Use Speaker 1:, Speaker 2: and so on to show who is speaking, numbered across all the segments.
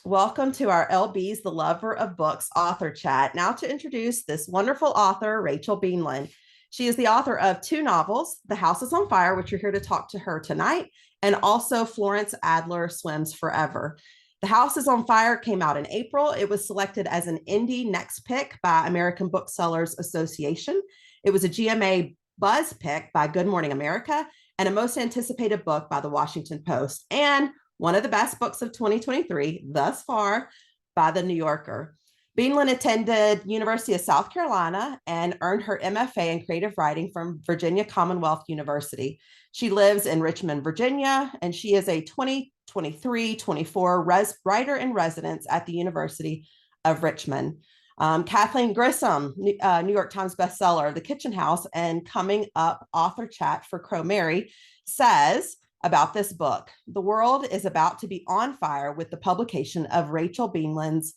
Speaker 1: Welcome to our LB's The Lover of Books author chat. Now to introduce this wonderful author, Rachel Beanland. She is the author of two novels, The House is on Fire, which you're here to talk to her tonight, and also Florence Adler Swims Forever. The House is on Fire came out in April. It was selected as an Indie Next Pick by American Booksellers Association. It was a GMA Buzz Pick by Good Morning America and a Most Anticipated Book by the Washington Post. And one of the best books of 2023 thus far by the New Yorker. Beanland attended University of South Carolina and earned her MFA in creative writing from Virginia Commonwealth University. She lives in Richmond, Virginia, and she is a 2023-24 writer in residence at the University of Richmond. Kathleen Grissom, New York Times bestseller, The Kitchen House, and coming up author chat for Crow Mary, says about this book: the world is about to be on fire with the publication of Rachel Beanland's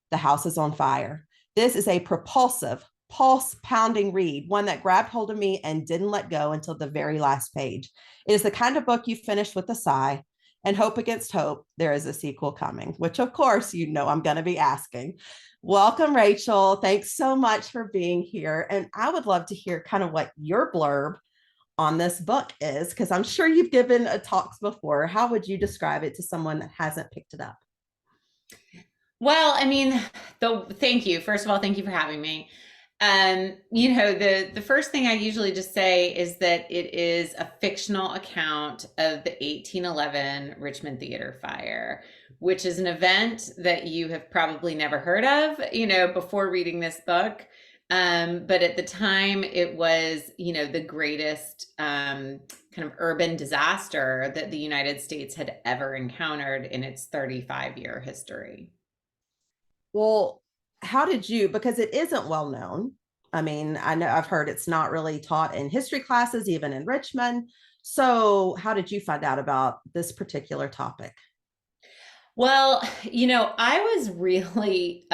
Speaker 1: The House is on Fire. This is a propulsive, pulse-pounding read, one that grabbed hold of me and didn't let go until the very last page. It is the kind of book you finish with a sigh and hope against hope there is a sequel coming, which of course, you know I'm going to be asking. Welcome, Rachel. Thanks so much for being here. And I would love to hear kind of what your blurb on this book is, because I'm sure you've given talks before. How would you describe it to someone that hasn't picked it up?
Speaker 2: Well, I mean, thank you. First of all, thank you for having me. The first thing I usually just say is that it is a fictional account of the 1811 Richmond Theater fire, which is an event that you have probably never heard of, before reading this book. But at the time, it was, the greatest kind of urban disaster that the United States had ever encountered in its 35-year history.
Speaker 1: Well, how did you, because it isn't well known. I mean, I know I've heard it's not really taught in history classes, even in Richmond. So, how did you find out about this particular topic?
Speaker 2: Well, I was really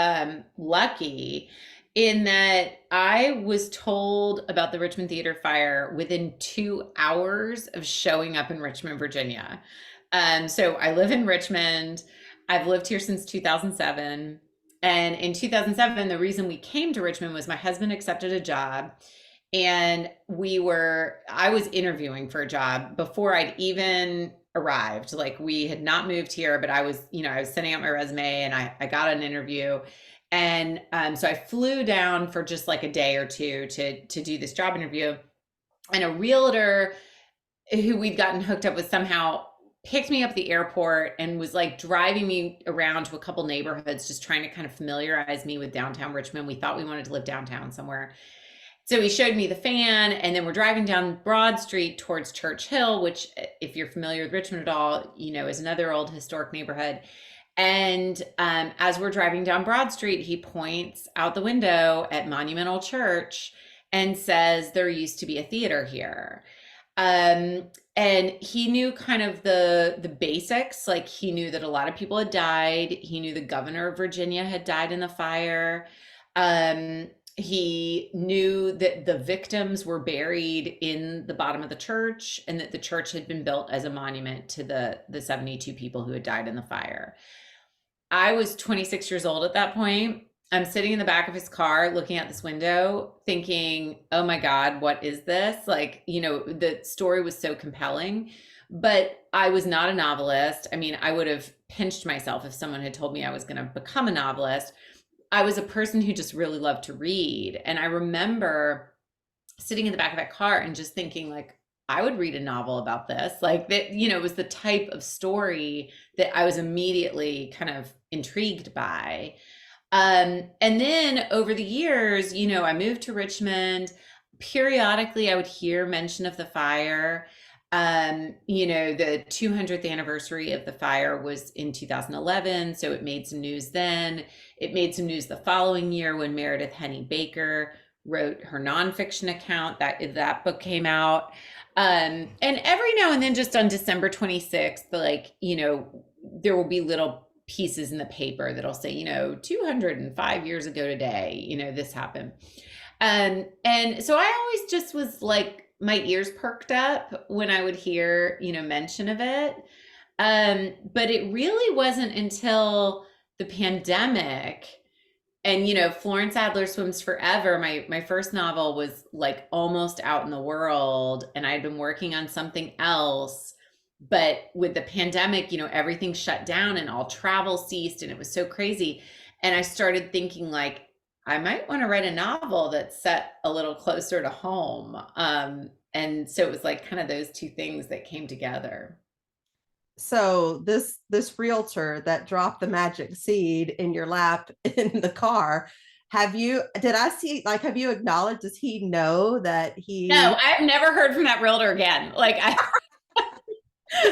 Speaker 2: lucky in that I was told about the Richmond Theater fire within 2 hours of showing up in Richmond, Virginia. So I live in Richmond. I've lived here since 2007. And in 2007, the reason we came to Richmond was my husband accepted a job, and I was interviewing for a job before I'd even arrived. Like, we had not moved here, but I was sending out my resume, and I got an interview. And so I flew down for just like a day or two to do this job interview. And a realtor who we'd gotten hooked up with somehow picked me up at the airport and was like driving me around to a couple neighborhoods, just trying to kind of familiarize me with downtown Richmond. We thought we wanted to live downtown somewhere. So he showed me the fan, and then we're driving down Broad Street towards Church Hill, which, if you're familiar with Richmond at all, is another old historic neighborhood. And as we're driving down Broad Street, he points out the window at Monumental Church and says, there used to be a theater here. And he knew kind of the basics. Like, he knew that a lot of people had died. He knew the governor of Virginia had died in the fire. He knew that the victims were buried in the bottom of the church, and that the church had been built as a monument to the 72 people who had died in the fire. I was 26 years old at that point. I'm sitting in the back of his car looking out this window thinking, oh my God, what is this? Like, the story was so compelling, but I was not a novelist. I mean, I would have pinched myself if someone had told me I was going to become a novelist. I was a person who just really loved to read. And I remember sitting in the back of that car and just thinking, like, I would read a novel about this. Like, that, it was the type of story that I was immediately kind of intrigued by. And then over the years, I moved to Richmond. Periodically, I would hear mention of the fire. The 200th anniversary of the fire was in 2011, so it made some news then. It made some news the following year when Meredith Henny Baker wrote her nonfiction account. That book came out. And every now and then, just on December 26th, there will be little pieces in the paper that'll say, 205 years ago today, this happened. And so I always just was like, my ears perked up when I would hear, mention of it. But it really wasn't until the pandemic, and Florence Adler Swims Forever, my first novel was like almost out in the world, and I'd been working on something else. But with the pandemic, everything shut down and all travel ceased, and it was so crazy. And I started thinking like I might want to write a novel that's set a little closer to home. And so it was like kind of those two things that came together.
Speaker 1: So this realtor that dropped the magic seed in your lap in the car, did I see, like, have you acknowledged, does he know that
Speaker 2: No,
Speaker 1: he
Speaker 2: I've never heard from that realtor again. Like I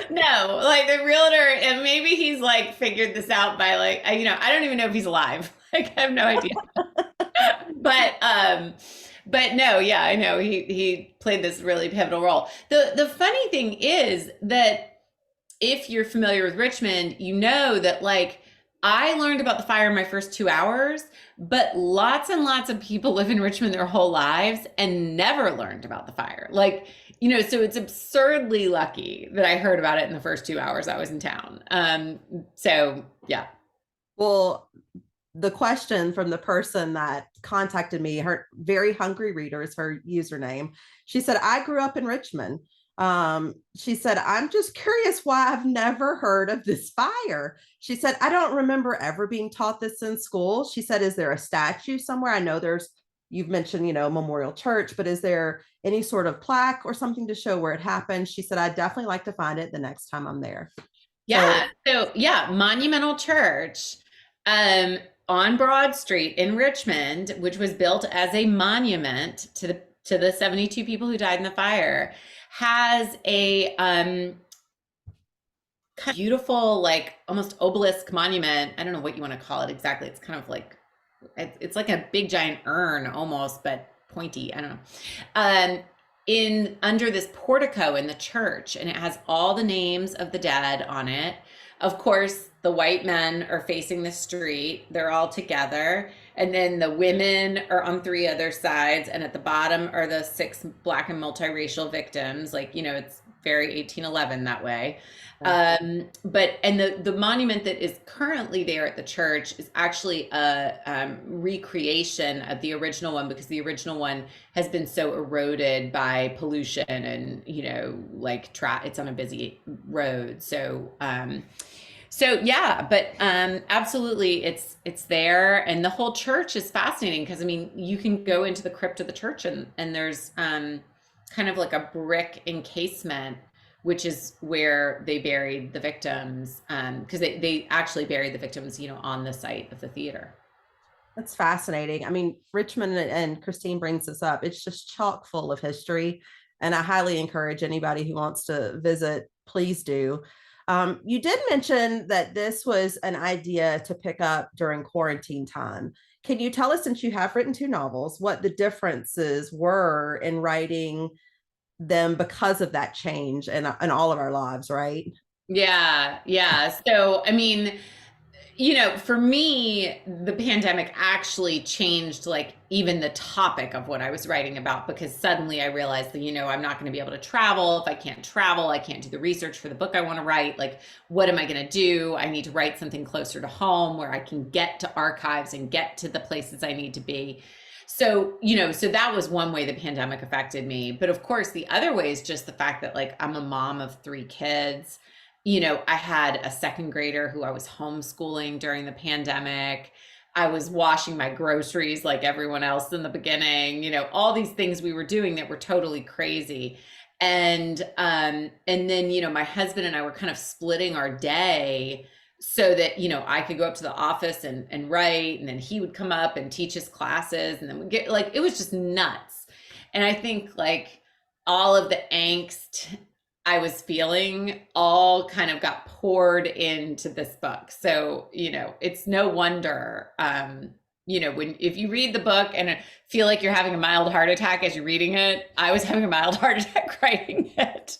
Speaker 2: no, like the realtor, and maybe he's like figured this out by like I don't even know if he's alive. Like I have no idea. But no, yeah, I know he played this really pivotal role. The funny thing is that if you're familiar with Richmond, you know that like I learned about the fire in my first 2 hours, but lots and lots of people live in Richmond their whole lives and never learned about the fire. Like, so it's absurdly lucky that I heard about it in the first 2 hours I was in town. So yeah.
Speaker 1: well, the question from the person that contacted me, her very hungry reader is her username. She said, I grew up in Richmond. She said, I'm just curious why I've never heard of this fire. She said, I don't remember ever being taught this in school. She said, is there a statue somewhere? I know you've mentioned, Memorial Church, but is there any sort of plaque or something to show where it happened? She said, I'd definitely like to find it the next time I'm there. So
Speaker 2: Yeah. So yeah, Monumental Church um, on Broad Street in Richmond, which was built as a monument to the 72 people who died in the fire, has a kind of beautiful, like almost obelisk monument. I don't know what you want to call it exactly. It's kind of like it's like a big giant urn almost, but pointy. I don't know. In under this portico in the church, and it has all the names of the dead on it. Of course, the white men are facing the street. They're all together. And then the women are on three other sides. And at the bottom are the six Black and multiracial victims. Like, it's very 1811 that way. And the monument that is currently there at the church is actually a recreation of the original one, because the original one has been so eroded by pollution and like it's on a busy road. So yeah, but absolutely, it's there, and the whole church is fascinating because I mean you can go into the crypt of the church, and there's kind of like a brick encasement, which is where they buried the victims, because they actually buried the victims, on the site of the theater.
Speaker 1: that's fascinating. I mean, Richmond, and Christine brings this up, it's just chock full of history. And I highly encourage anybody who wants to visit, please do. You did mention that this was an idea to pick up during quarantine time. Can you tell us, since you have written two novels, what the differences were in writing them because of that change in all of our lives, right?
Speaker 2: Yeah, yeah. So, I mean, for me, the pandemic actually changed like even the topic of what I was writing about, because suddenly I realized that, I'm not going to be able to travel. If I can't travel, I can't do the research for the book I want to write. Like, what am I going to do? I need to write something closer to home where I can get to archives and get to the places I need to be. So, so that was one way the pandemic affected me. But of course, the other way is just the fact that like I'm a mom of three kids. I had a second grader who I was homeschooling during the pandemic. I was washing my groceries like everyone else in the beginning, all these things we were doing that were totally crazy. And then, my husband and I were kind of splitting our day so that, I could go up to the office and write, and then he would come up and teach his classes, and then we get like, it was just nuts. And I think like all of the angst I was feeling all kind of got poured into this book. So, it's no wonder, if you read the book and feel like you're having a mild heart attack as you're reading it, I was having a mild heart attack writing it.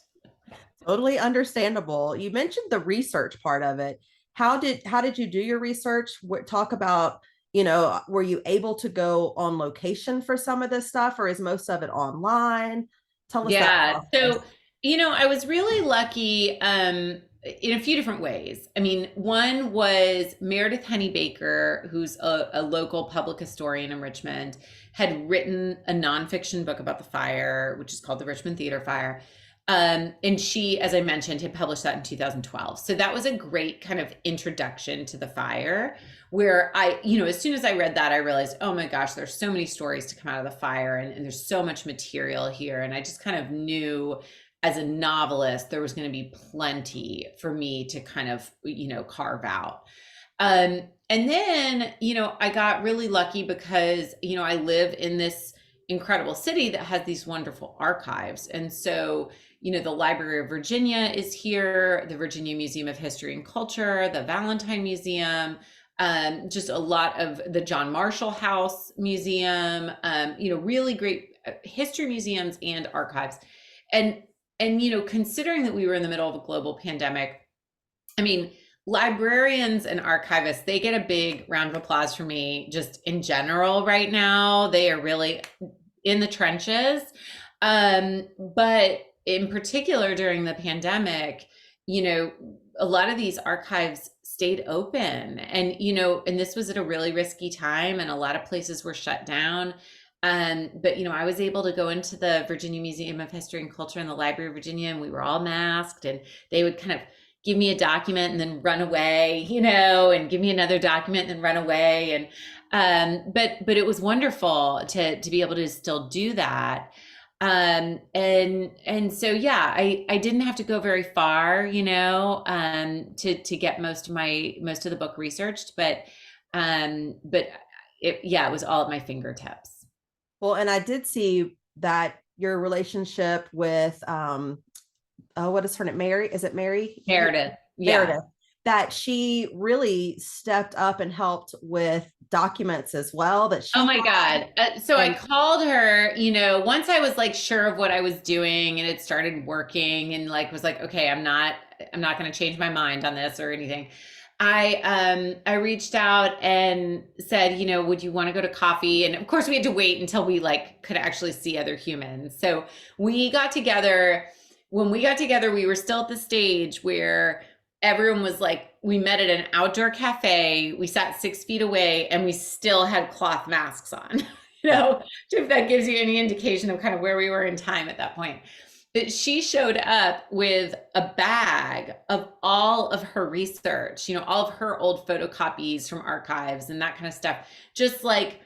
Speaker 1: Totally understandable. You mentioned the research part of it. How did you do your research? Talk about, were you able to go on location for some of this stuff, or is most of it online? Tell us that
Speaker 2: Yeah.
Speaker 1: process.
Speaker 2: So, I was really lucky. in a few different ways. I mean, one was Meredith Henny Baker, who's a local public historian in Richmond, had written a nonfiction book about the fire, which is called The Richmond Theater Fire. And she, as I mentioned, had published that in 2012. So that was a great kind of introduction to the fire, where I, as soon as I read that, I realized, oh my gosh, there's so many stories to come out of the fire, and there's so much material here. And I just kind of knew as a novelist, there was going to be plenty for me to kind of, carve out. And then, I got really lucky because, I live in this incredible city that has these wonderful archives. And so, the Library of Virginia is here, the Virginia Museum of History and Culture, the Valentine Museum, just a lot of the John Marshall House Museum, really great history museums and archives. And considering that we were in the middle of a global pandemic, I mean, librarians and archivists, they get a big round of applause for me just in general right now. They are really in the trenches. But in particular during the pandemic, a lot of these archives stayed open, and, and this was at a really risky time, and a lot of places were shut down. But, I was able to go into the Virginia Museum of History and Culture and the Library of Virginia, and we were all masked, and they would kind of give me a document and then run away, and give me another document and then run away. And, but it was wonderful to be able to still do that. And so, yeah, I didn't have to go very far, to get most of the book researched, but it was all at my fingertips.
Speaker 1: Well, and I did see that your relationship with what is her name? Mary? Is it Mary?
Speaker 2: Meredith. Yeah.
Speaker 1: Meredith. That she really stepped up and helped with documents as well.
Speaker 2: Oh my God. So I called her, once I was like sure of what I was doing and it started working, and like was like, okay, I'm not going to change my mind on this or anything. I reached out and said, would you want to go to coffee? And of course we had to wait until we like could actually see other humans. So we got together. When we got together, we were still at the stage where everyone was like, we met at an outdoor cafe, we sat 6 feet away, and we still had cloth masks on, if that gives you any indication of kind of where we were in time at that point. But she showed up with a bag of all of her research, all of her old photocopies from archives and that kind of stuff, just like,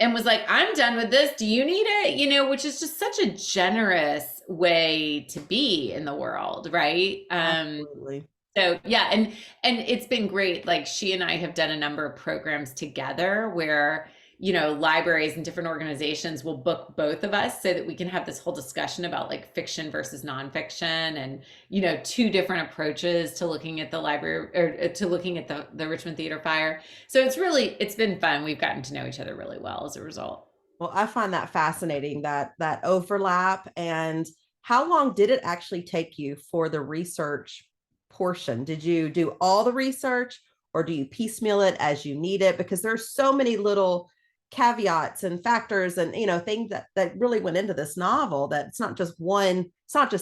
Speaker 2: and was like, I'm done with this. Do you need it? Which is just such a generous way to be in the world, right?
Speaker 1: Absolutely.
Speaker 2: So yeah, and it's been great. Like she and I have done a number of programs together where, libraries and different organizations will book both of us so that we can have this whole discussion about like fiction versus nonfiction, and, two different approaches to looking at the library or to looking at the Richmond Theater Fire. So it's been fun. We've gotten to know each other really well as a result.
Speaker 1: Well, I find that fascinating, that overlap. And how long did it actually take you for the research portion? Did you do all the research, or do you piecemeal it as you need it? Because there's so many little caveats and factors and, things that really went into this novel, that it's not just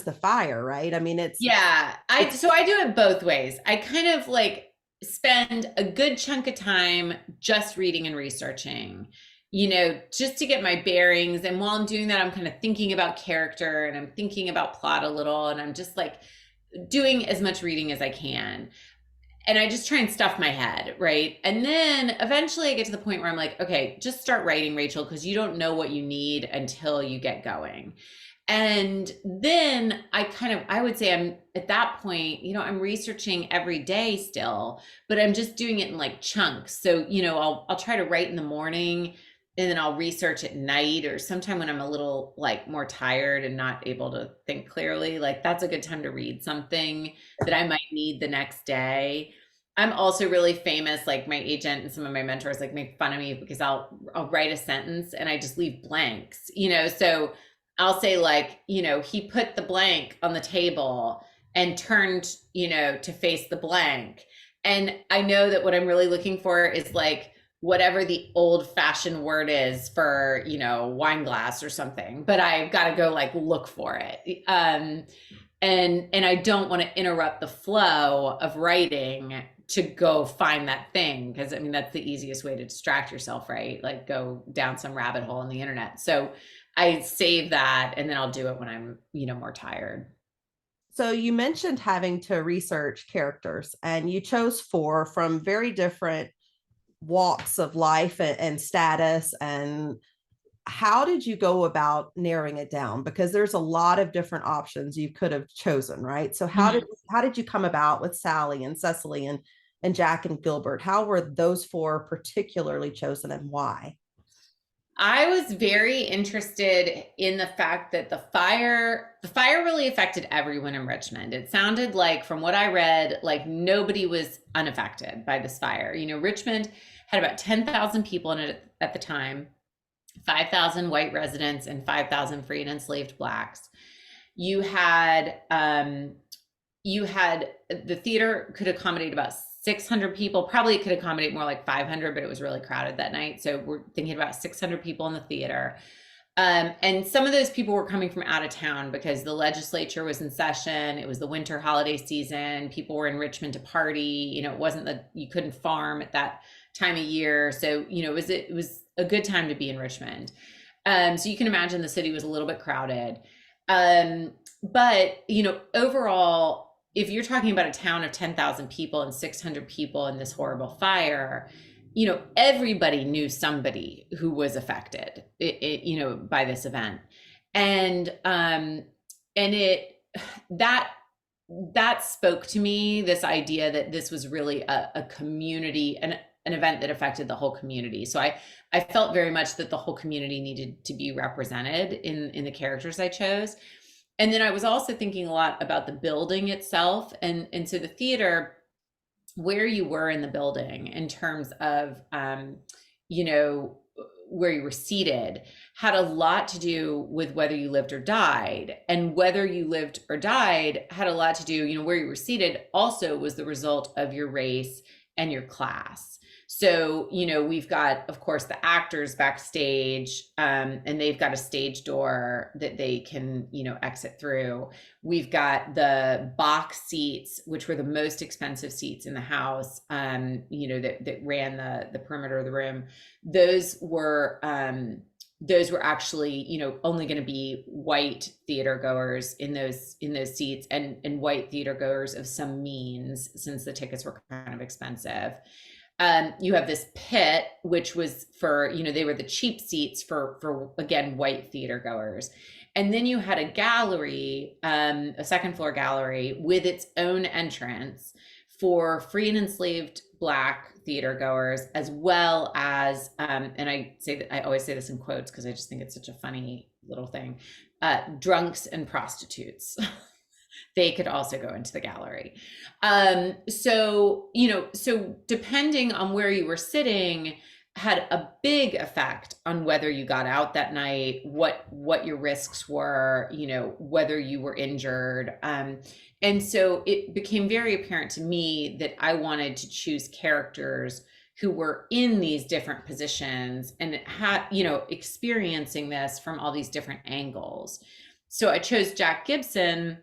Speaker 1: the fire, right? I mean,
Speaker 2: so I do it both ways. I kind of like spend a good chunk of time just reading and researching, just to get my bearings. And while I'm doing that, I'm kind of thinking about character and I'm thinking about plot a little, and I'm just like doing as much reading as I can. And I just try and stuff my head, right? And then eventually I get to the point where I'm like, okay, just start writing, Rachel, because you don't know what you need until you get going. And then I would say I'm at that point, I'm researching every day still, but I'm just doing it in like chunks. So, I'll try to write in the morning, and then I'll research at night, or sometime when I'm a little like more tired and not able to think clearly, like that's a good time to read something that I might need the next day. I'm also really famous, like my agent and some of my mentors like make fun of me because I'll write a sentence and I just leave blanks, so I'll say like, he put the blank on the table and turned, to face the blank. And I know that what I'm really looking for is like whatever the old fashioned word is for, wine glass or something, but I've got to go like look for it. and I don't want to interrupt the flow of writing to go find that thing, because I mean that's the easiest way to distract yourself, right? Like go down some rabbit hole on the internet. So I save that and then I'll do it when I'm, more tired.
Speaker 1: So you mentioned having to research characters, and you chose four from very different walks of life and status. And how did you go about narrowing it down? Because there's a lot of different options you could have chosen, right? So
Speaker 2: Mhm.
Speaker 1: how did you come about with Sally and Cecily and Jack and Gilbert? How were those four particularly chosen, and why?
Speaker 2: I was very interested in the fact that the fire really affected everyone in Richmond. It sounded like, from what I read, like nobody was unaffected by this fire. Richmond had about 10,000 people in it at the time, 5,000 white residents and 5,000 free and enslaved blacks. You had the theater could accommodate about 600 people. Probably it could accommodate more like 500, but it was really crowded that night. So we're thinking about 600 people in the theater. And some of those people were coming from out of town because the legislature was in session. It was the winter holiday season. People were in Richmond to party. It wasn't that you couldn't farm at that time of year. So, it was a good time to be in Richmond. So you can imagine the city was a little bit crowded. But, overall, if you're talking about a town of 10,000 people and 600 people in this horrible fire, everybody knew somebody who was affected, by this event. And, it, that, that spoke to me, this idea that this was really a community, an event that affected the whole community. So I felt very much that the whole community needed to be represented in the characters I chose. And then I was also thinking a lot about the building itself. And so the theater, where you were in the building in terms of, you know, where you were seated, had a lot to do with whether you lived or died. And whether you lived or died had a lot to do, where you were seated also was the result of your race and your class. So, we've got, of course, the actors backstage, and they've got a stage door that they can, exit through. We've got the box seats, which were the most expensive seats in the house, that ran the perimeter of the room. Those were actually, only going to be white theater goers in those seats, and white theater goers of some means, since the tickets were kind of expensive. You have this pit, which was for, they were the cheap seats for again, white theater goers. And then you had a gallery, a second floor gallery with its own entrance for free and enslaved Black theater goers, as well as, and I always say this in quotes because I just think it's such a funny little thing, drunks and prostitutes. They could also go into the gallery. So depending on where you were sitting had a big effect on whether you got out that night, what your risks were, whether you were injured. And so it became very apparent to me that I wanted to choose characters who were in these different positions and had, experiencing this from all these different angles. So I chose Jack Gibson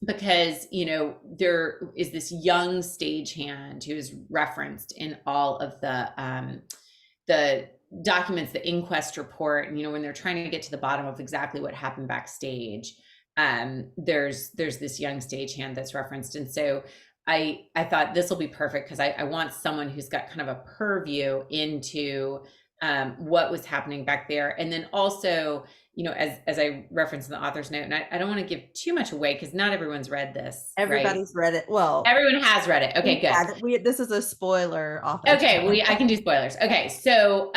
Speaker 2: because there is this young stagehand who is referenced in all of the documents, the inquest report, and when they're trying to get to the bottom of exactly what happened backstage, there's this young stagehand that's referenced. And so I thought this will be perfect because I want someone who's got kind of a purview into what was happening back there. And then also, as I referenced in the author's note, and I don't want to give too much away because not everyone's read this, right?
Speaker 1: Everybody's read it. Well,
Speaker 2: Everyone has read it. Okay, good.
Speaker 1: This is a spoiler author.
Speaker 2: Okay, I can do spoilers. Okay, so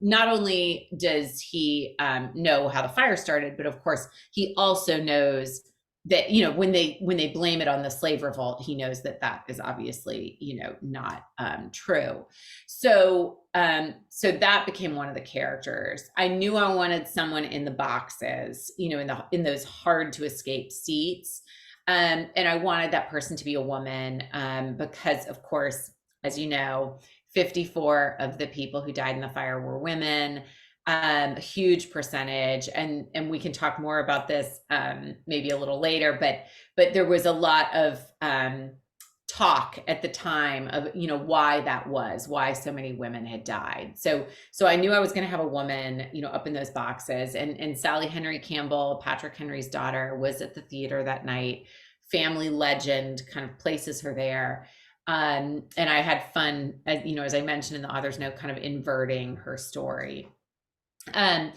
Speaker 2: not only does he know how the fire started, but of course he also knows that when they blame it on the slave revolt, he knows that is obviously not true. So that became one of the characters. I knew I wanted someone in the boxes, in those hard to escape seats, and I wanted that person to be a woman, because of course, as 54 of the people who died in the fire were women. a huge percentage, and we can talk more about this maybe a little later, but there was a lot of talk at the time of, you know, why that was, why so many women had died. So I knew I was going to have a woman, you know, up in those boxes, and Sally Henry Campbell, Patrick Henry's daughter, was at the theater that night. Family legend kind of places her there. And I had fun, as you know, as I mentioned in the author's note, kind of inverting her story. Um,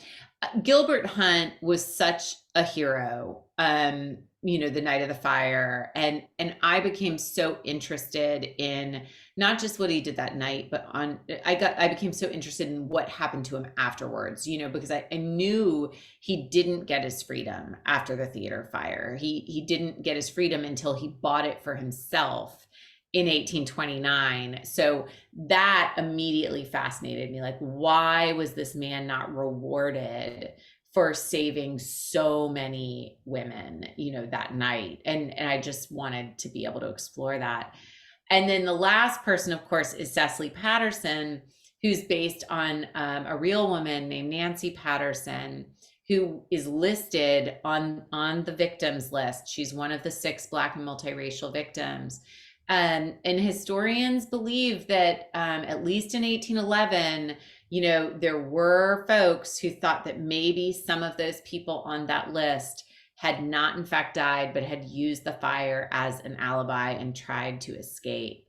Speaker 2: Gilbert Hunt was such a hero, you know, the night of the fire. And I became so interested in not just what he did that night, but I became so interested in what happened to him afterwards, you know, because I knew he didn't get his freedom after the theater fire. He didn't get his freedom until he bought it for himself in 1829. So that immediately fascinated me. Like, why was this man not rewarded for saving so many women, you know, that night? And I just wanted to be able to explore that. And then the last person, of course, is Cecily Patterson, who's based on a real woman named Nancy Patterson, who is listed on the victims list. She's one of the 6 Black and multiracial victims. And historians believe that at least in 1811, you know, there were folks who thought that maybe some of those people on that list had not in fact died, but had used the fire as an alibi and tried to escape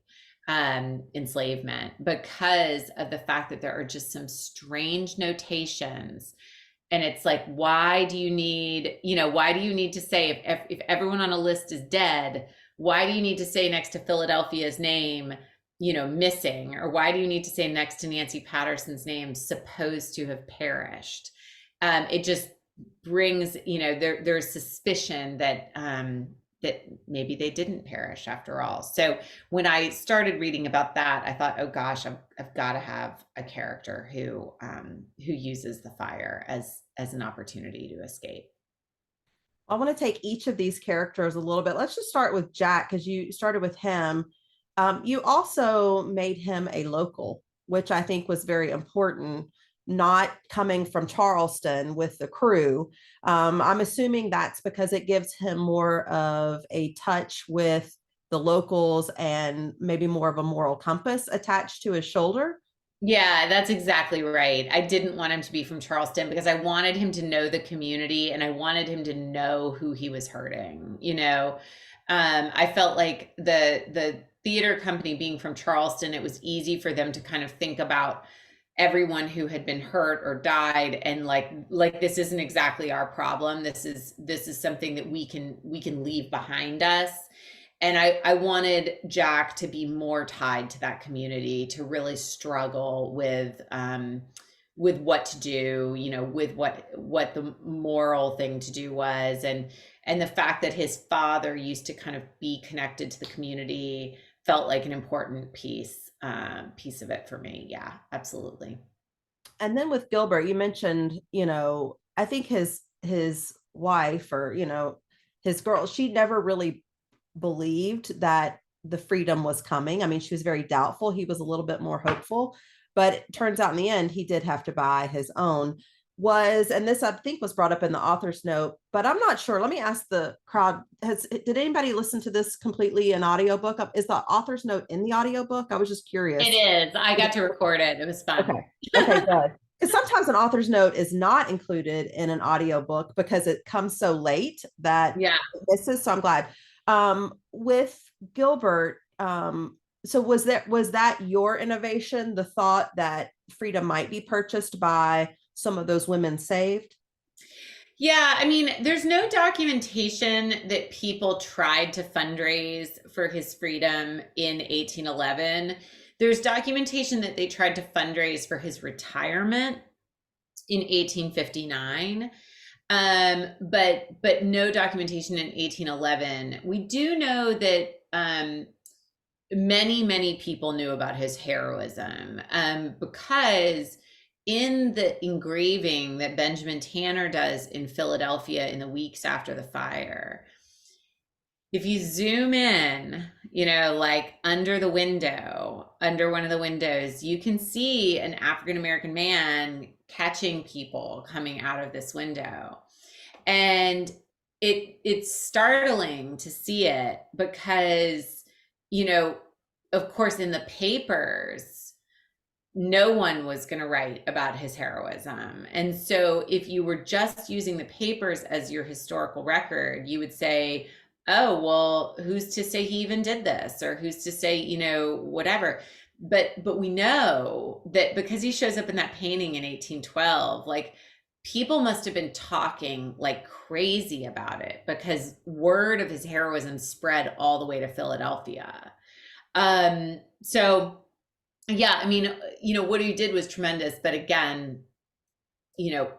Speaker 2: enslavement, because of the fact that there are just some strange notations. And it's like, why do you need to say, if everyone on a list is dead, why do you need to say next to Philadelphia's name, you know, missing? Or why do you need to say next to Nancy Patterson's name, supposed to have perished? It just brings, you know, there's suspicion that that maybe they didn't perish after all. So when I started reading about that, I thought, oh gosh, I've got to have a character who uses the fire as an opportunity to escape.
Speaker 1: I want to take each of these characters a little bit. Let's just start with Jack, because you started with him. You also made him a local, which I think was very important, not coming from Charleston with the crew. I'm assuming that's because it gives him more of a touch with the locals and maybe more of a moral compass attached to his shoulder.
Speaker 2: Yeah, that's exactly right. I didn't want him to be from Charleston because I wanted him to know the community, and I wanted him to know who he was hurting. You know, I felt like the theater company being from Charleston, it was easy for them to kind of think about everyone who had been hurt or died, and like this isn't exactly our problem. This is something that we can leave behind us. And I wanted Jack to be more tied to that community, to really struggle with what to do, you know, with what the moral thing to do was, and the fact that his father used to kind of be connected to the community felt like an important piece of it for me. Yeah, absolutely.
Speaker 1: And then with Gilbert, you mentioned, you know, I think his wife, or, you know, his girl, she never really believed that the freedom was coming. I mean, she was very doubtful. He was a little bit more hopeful, but it turns out in the end, he did have to buy his own. And this I think was brought up in the author's note, but I'm not sure. Let me ask the crowd, did anybody listen to this completely in audiobook? Is the author's note in the audiobook? I was just
Speaker 2: It
Speaker 1: curious.
Speaker 2: is. I got to record it. It was fun.
Speaker 1: Okay. Okay, good. Because sometimes an author's note is not included in an audiobook because it comes so late that
Speaker 2: Yeah.
Speaker 1: this is, so I'm glad. With Gilbert, so was that your innovation, the thought that freedom might be purchased by some of those women saved?
Speaker 2: Yeah, I mean, there's no documentation that people tried to fundraise for his freedom in 1811. There's documentation that they tried to fundraise for his retirement in 1859. But no documentation in 1811. We do know that many people knew about his heroism, because in the engraving that Benjamin Tanner does in Philadelphia in the weeks after the fire, if you zoom in, you know, like under the window, under one of the windows, you can see an African American man catching people coming out of this window. And it's startling to see it because, you know, of course, in the papers, no one was going to write about his heroism. And so if you were just using the papers as your historical record, you would say, oh, well, who's to say he even did this? Or who's to say, you know, whatever. But we know that because he shows up in that painting in 1812, like people must have been talking like crazy about it because word of his heroism spread all the way to Philadelphia. So yeah, I mean, you know, what he did was tremendous, but again, you know,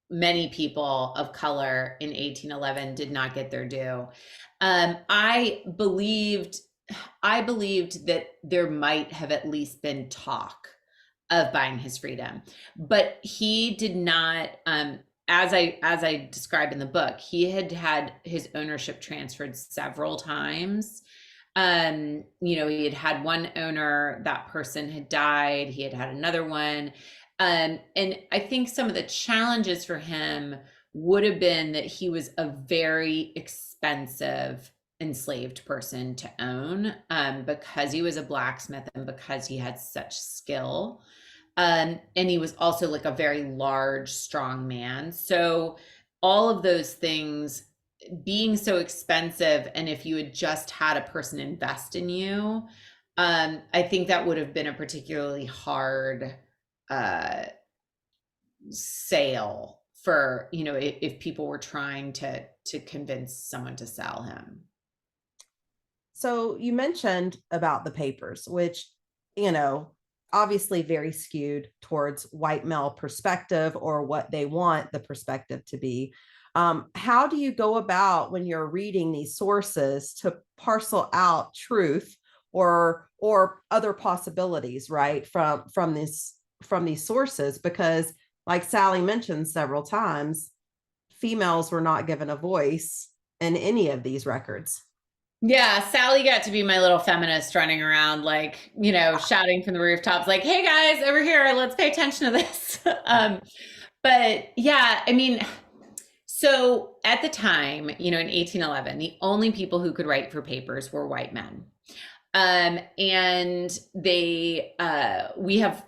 Speaker 2: many people of color in 1811 did not get their due. I believed that there might have at least been talk of buying his freedom, but he did not. As I describe in the book, he had his ownership transferred several times. You know, he had one owner, that person had died, he had another one. And I think some of the challenges for him would have been that he was a very expensive enslaved person to own, because he was a blacksmith and because he had such skill. And he was also like a very large, strong man. So all of those things being so expensive, and if you had just had a person invest in you, I think that would have been a particularly hard sale for, you know, if people were trying to convince someone to sell him.
Speaker 1: So you mentioned about the papers, which, you know, obviously very skewed towards white male perspective or what they want the perspective to be. How do you go about when you're reading these sources to parcel out truth or other possibilities, right, from these sources? Because, like Sally mentioned several times, females were not given a voice in any of these records.
Speaker 2: Yeah, Sally got to be my little feminist running around, like, you know, shouting from the rooftops, like, hey guys, over here, let's pay attention to this. But yeah, I mean, so at the time, you know, in 1811, the only people who could write for papers were white men. And we have,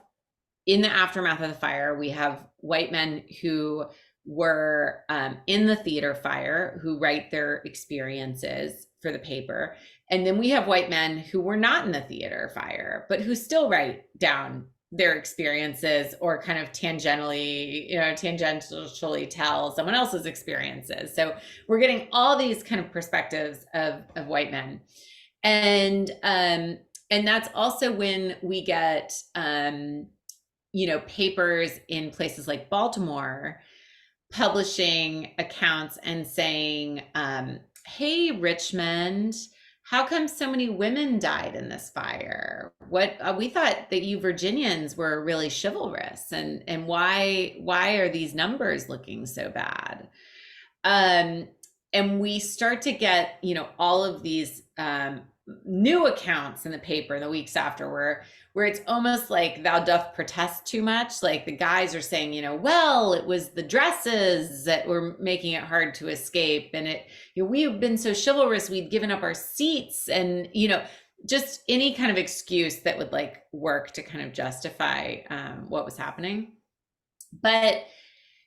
Speaker 2: in the aftermath of the fire, we have white men who were in the theater fire, who write their experiences for the paper. And then we have white men who were not in the theater fire, but who still write down their experiences or kind of tangentially tell someone else's experiences. So we're getting all these kind of perspectives of white men. And that's also when we get, you know, papers in places like Baltimore publishing accounts and saying, hey, Richmond, how come so many women died in this fire? What we thought that you Virginians were really chivalrous, and why are these numbers looking so bad? And we start to get, you know, all of these new accounts in the paper the weeks after where it's almost like thou doth protest too much. Like the guys are saying, you know, well, it was the dresses that were making it hard to escape. And you know, we've been so chivalrous, we'd given up our seats, and, you know, just any kind of excuse that would like work to kind of justify what was happening. But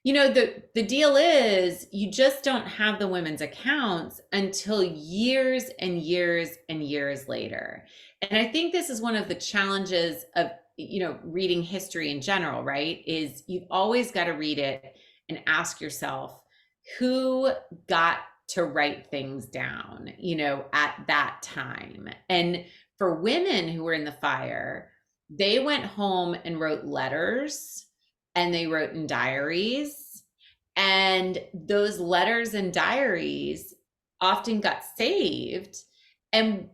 Speaker 2: you know, the deal is you just don't have the women's accounts until years and years and years later. And I think this is one of the challenges of, you know, reading history in general, right? Is you've always got to read it and ask yourself, who got to write things down, you know, at that time? And for women who were in the fire, they went home and wrote letters, and they wrote in diaries, and those letters and diaries often got saved,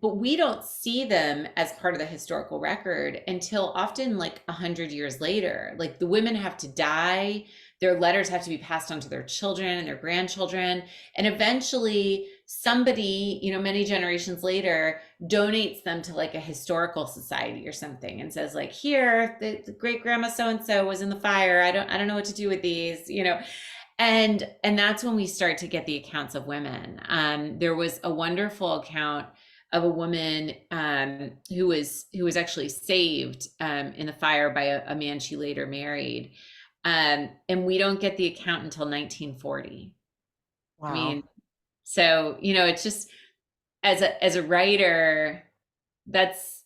Speaker 2: but we don't see them as part of the historical record until often like 100 years later. Like the women have to die, their letters have to be passed on to their children and their grandchildren, and eventually somebody, you know, many generations later donates them to like a historical society or something and says like, here, the great grandma so and so was in the fire. I don't know what to do with these, you know. And that's when we start to get the accounts of women. There was a wonderful account of a woman who was actually saved in the fire by a man she later married. And we don't get the account until 1940. I
Speaker 1: Wow.
Speaker 2: mean, so, you know, it's just as a writer, that's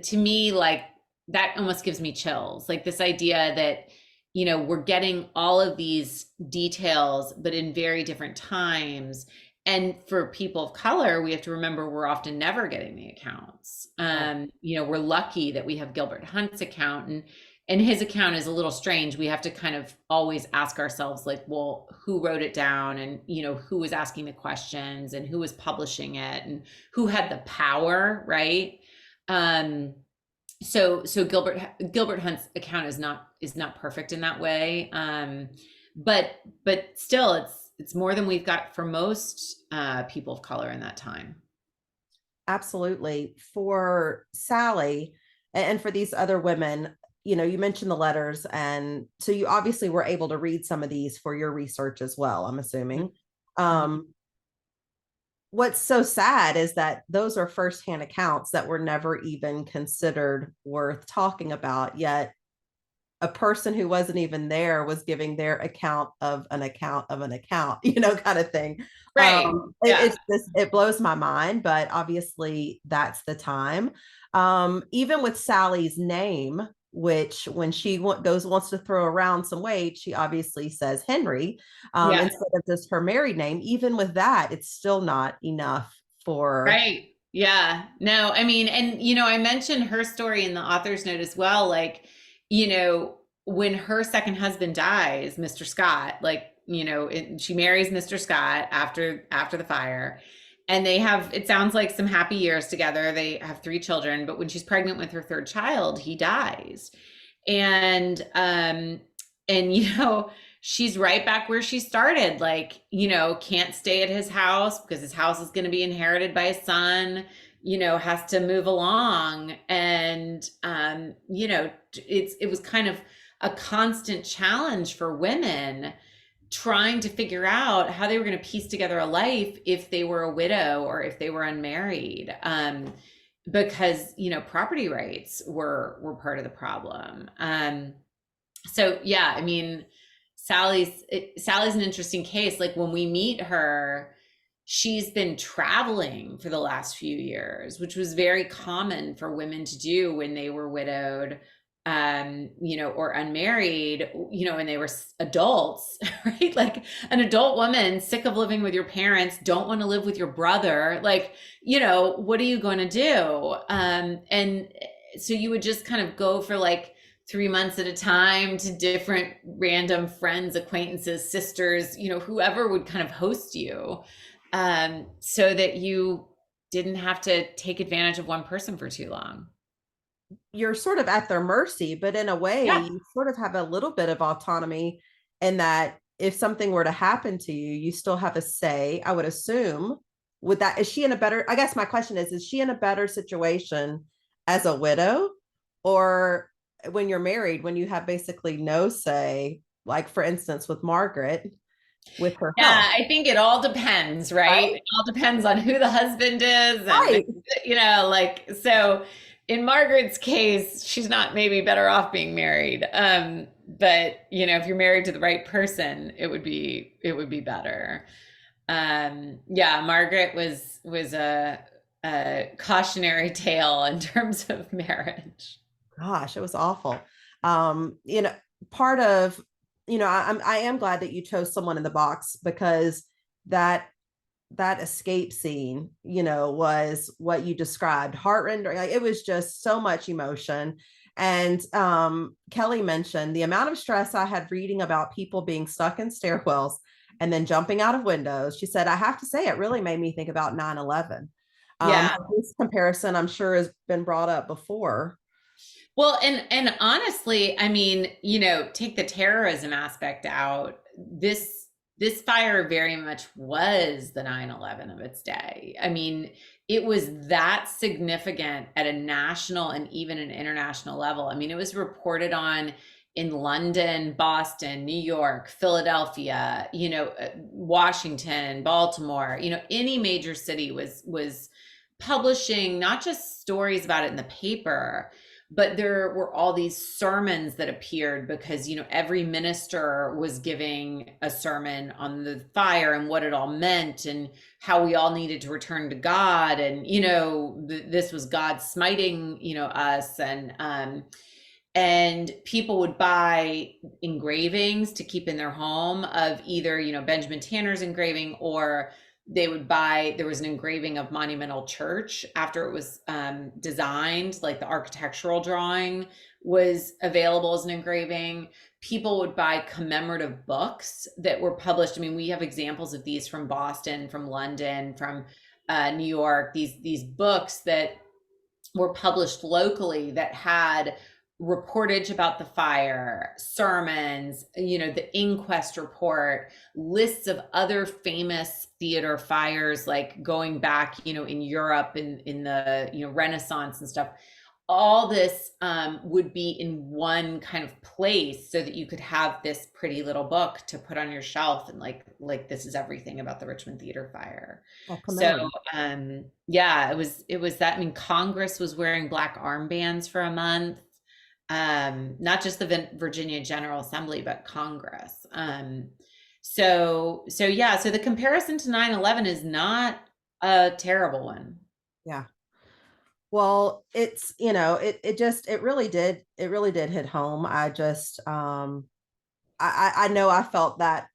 Speaker 2: to me like that almost gives me chills. Like this idea that, you know, we're getting all of these details, but in very different times. And for people of color, we have to remember we're often never getting the accounts.
Speaker 1: Right.
Speaker 2: You know, we're lucky that we have Gilbert Hunt's account, and his account is a little strange. We have to kind of always ask ourselves, like, well, who wrote it down, and you know, who was asking the questions, and who was publishing it, and who had the power, right? Um, so Gilbert Hunt's account is not perfect in that way. But still, it's more than we've got for most people of color in that time.
Speaker 1: Absolutely. For Sally and for these other women, you know, you mentioned the letters. And so you obviously were able to read some of these for your research as well, I'm assuming.
Speaker 2: Mhm.
Speaker 1: Um, what's so sad is that those are firsthand accounts that were never even considered worth talking about, yet a person who wasn't even there was giving their account of an account of an account, you know, kind of thing.
Speaker 2: Right. Yeah.
Speaker 1: It's just, it blows my mind, but obviously that's the time. Even with Sally's name, which when she wants to throw around some weight, she obviously says Henry
Speaker 2: Yeah.
Speaker 1: instead of just her married name. Even with that, it's still not enough for.
Speaker 2: Right. Yeah. No, I mean, and you know, I mentioned her story in the author's note as well. Like, you know, when her second husband dies, Mr. Scott, like, you know, she marries Mr. Scott after the fire, and they have, it sounds like some happy years together. They have three children, but when she's pregnant with her third child, he dies. And you know, she's right back where she started, like, you know, can't stay at his house because his house is going to be inherited by his son, you know, has to move along. And you know, it was kind of a constant challenge for women trying to figure out how they were going to piece together a life if they were a widow or if they were unmarried. Because, you know, property rights were part of the problem. So yeah, I mean, Sally's an interesting case. Like when we meet her, she's been traveling for the last few years, which was very common for women to do when they were widowed, you know, or unmarried, you know, when they were adults, right? Like an adult woman sick of living with your parents, don't want to live with your brother, like, you know, what are you going to do? And so you would just kind of go for like 3 months at a time to different random friends, acquaintances, sisters, you know, whoever would kind of host you, so that you didn't have to take advantage of one person for too long.
Speaker 1: You're sort of at their mercy, but in a way,
Speaker 2: Yeah.
Speaker 1: you sort of have a little bit of autonomy in that if something were to happen to you, you still have a say, I would assume. Would that, is she in a better, I guess my question is she in a better situation as a widow or when you're married, when you have basically no say, like for instance, with Margaret, with her health,
Speaker 2: Yeah, I think it all depends, right?
Speaker 1: right?
Speaker 2: It all depends on who the husband is and,
Speaker 1: Right.
Speaker 2: you know, like, so in Margaret's case, she's not maybe better off being married. But you know, if you're married to the right person, it would be better. Yeah, Margaret was a cautionary tale in terms of marriage.
Speaker 1: Gosh, it was awful. You know, part of, you know, I am glad that you chose someone in the box because that that escape scene, you know, was what you described, heart-rending. Like, it was just so much emotion. And Kelly mentioned the amount of stress I had reading about people being stuck in stairwells and then jumping out of windows. She said, I have to say, it really made me think about 9/11.
Speaker 2: Yeah.
Speaker 1: This comparison, I'm sure, has been brought up before.
Speaker 2: Well, and honestly, I mean, you know, take the terrorism aspect out. This fire very much was the 9/11 of its day. I mean, it was that significant at a national and even an international level. I mean, it was reported on in London, Boston, New York, Philadelphia, Washington, Baltimore, any major city was publishing not just stories about it in the paper, but there were all these sermons that appeared because every minister was giving a sermon on the fire and what it all meant and how we all needed to return to God, and this was God smiting us, and people would buy engravings to keep in their home of either Benjamin Tanner's engraving, or they would buy, there was an engraving of Monumental Church after it was designed, like the architectural drawing was available as an engraving. People would buy commemorative books that were published. I mean, we have examples of these from Boston, from London, from New York, these books that were published locally that had reportage about the fire, sermons, the inquest report, lists of other famous theater fires, like going back, in Europe in the, Renaissance and stuff. All this would be in one kind of place so that you could have this pretty little book to put on your shelf and like this is everything about the Richmond Theater fire.
Speaker 1: Well,
Speaker 2: So
Speaker 1: commemorate.
Speaker 2: yeah, it was that. I mean, Congress was wearing black armbands for a month. Not just the Virginia General Assembly, but Congress. So yeah, so the comparison to 9/11 is not a terrible one.
Speaker 1: Yeah. Well, it's, it really did hit home. I know I felt that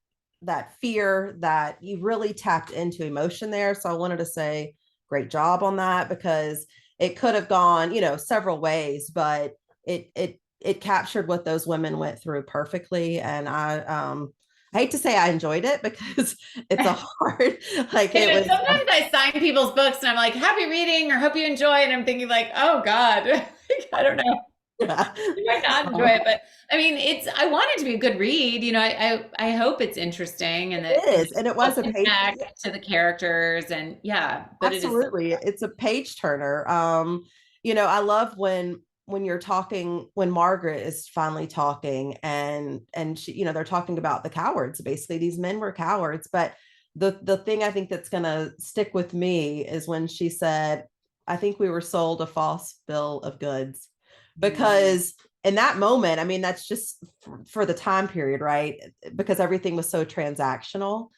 Speaker 1: fear, that you really tapped into emotion there. So I wanted to say great job on that, because it could have gone, several ways, but it captured what those women went through perfectly. And I hate to say I enjoyed it, because it's a hard, like it was.
Speaker 2: Sometimes I sign people's books and I'm like, happy reading or hope you enjoy. And I'm thinking like, oh God, I don't know.
Speaker 1: Yeah.
Speaker 2: You might not enjoy it, but I mean, I want it to be a good read. I hope it's interesting and that
Speaker 1: It is, and it was a
Speaker 2: people
Speaker 1: page.
Speaker 2: connect to the characters, and yeah, but it is.
Speaker 1: Absolutely, it's a page turner. I love when you're talking, when Margaret is finally talking, and she, they're talking about the cowards. Basically, these men were cowards. But the thing I think that's gonna stick with me is when she said, "I think we were sold a false bill of goods," because in that moment, I mean, that's just for the time period, right? Because everything was so transactional.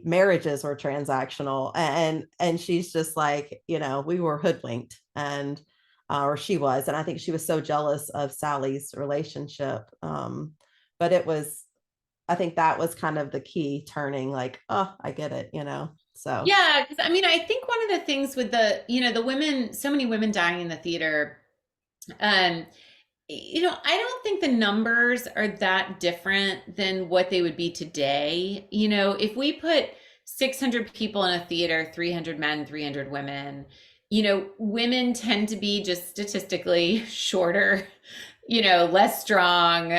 Speaker 1: Marriages were transactional, and she's just like, we were hoodwinked, and or she was, and I think she was so jealous of Sally's relationship. But it was, I think that was kind of the key turning, like, oh, I get it, so.
Speaker 2: Yeah, because I mean, I think one of the things with the women, so many women dying in the theater, um, I don't think the numbers are that different than what they would be today. If we put 600 people in a theater, 300 men, 300 women, women tend to be just statistically shorter, less strong,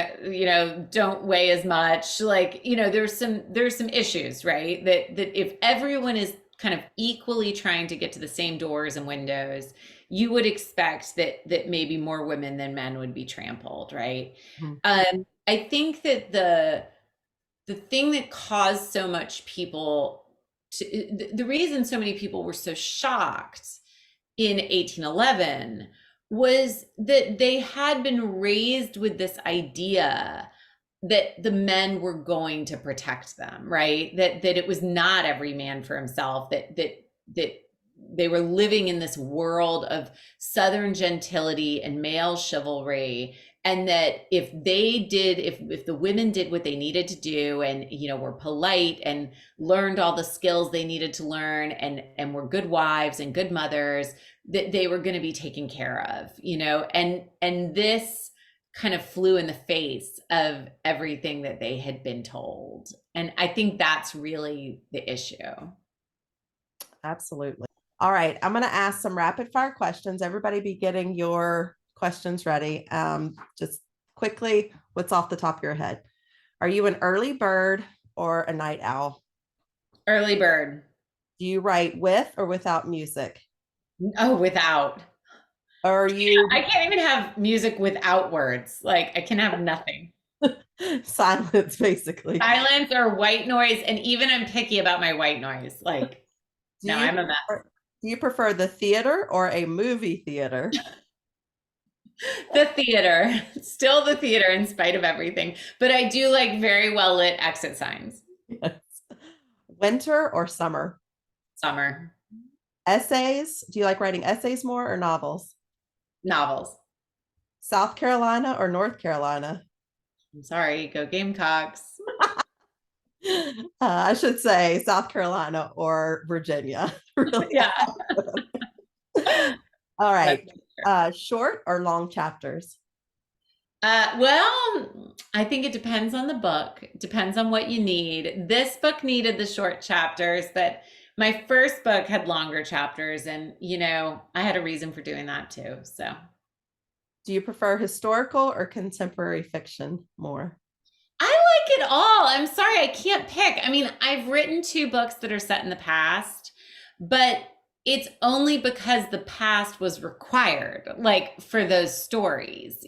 Speaker 2: don't weigh as much. Like, there's some issues, right? That if everyone is kind of equally trying to get to the same doors and windows, you would expect that maybe more women than men would be trampled, right?
Speaker 1: Mhm.
Speaker 2: I think that the thing that caused so much people the reason so many people were so shocked in 1811 was that they had been raised with this idea that the men were going to protect them, right? That it was not every man for himself, that they were living in this world of Southern gentility and male chivalry, and that if the women did what they needed to do, and were polite and learned all the skills they needed to learn, and were good wives and good mothers, that they were going to be taken care of, and this kind of flew in the face of everything that they had been told. And I think that's really the issue.
Speaker 1: Absolutely. All right, I'm going to ask some rapid fire questions. Everybody be getting your questions ready. Just quickly, what's off the top of your head? Are you an early bird or a night owl?
Speaker 2: Early bird.
Speaker 1: Do you write with or without music?
Speaker 2: Oh, without.
Speaker 1: Or are
Speaker 2: I
Speaker 1: you
Speaker 2: can't even have music without words. Like I can have nothing.
Speaker 1: silence, basically?
Speaker 2: Silence or white noise, and even I'm picky about my white noise. Like,
Speaker 1: Do
Speaker 2: no,
Speaker 1: you
Speaker 2: I'm a mess.
Speaker 1: prefer, do you prefer the theater or a movie theater?
Speaker 2: The theater, still the theater in spite of everything. But I do like very well lit exit signs.
Speaker 1: Yes. Winter or summer?
Speaker 2: Summer
Speaker 1: Essays? Do you like writing essays more or novels?
Speaker 2: novels.
Speaker 1: South Carolina or North Carolina?
Speaker 2: I'm sorry, go Gamecocks.
Speaker 1: I should say South Carolina or Virginia. Really.
Speaker 2: Yeah.
Speaker 1: All
Speaker 2: That's
Speaker 1: right. Short or long chapters?
Speaker 2: well, I think it depends on the book. Depends on what you need. This book needed the short chapters, but my first book had longer chapters, and I had a reason for doing that too. So
Speaker 1: Do you prefer historical or contemporary fiction more?
Speaker 2: I like it all. I'm sorry, I can't pick. I mean, I've written two books that are set in the past, but it's only because the past was required, like for those stories.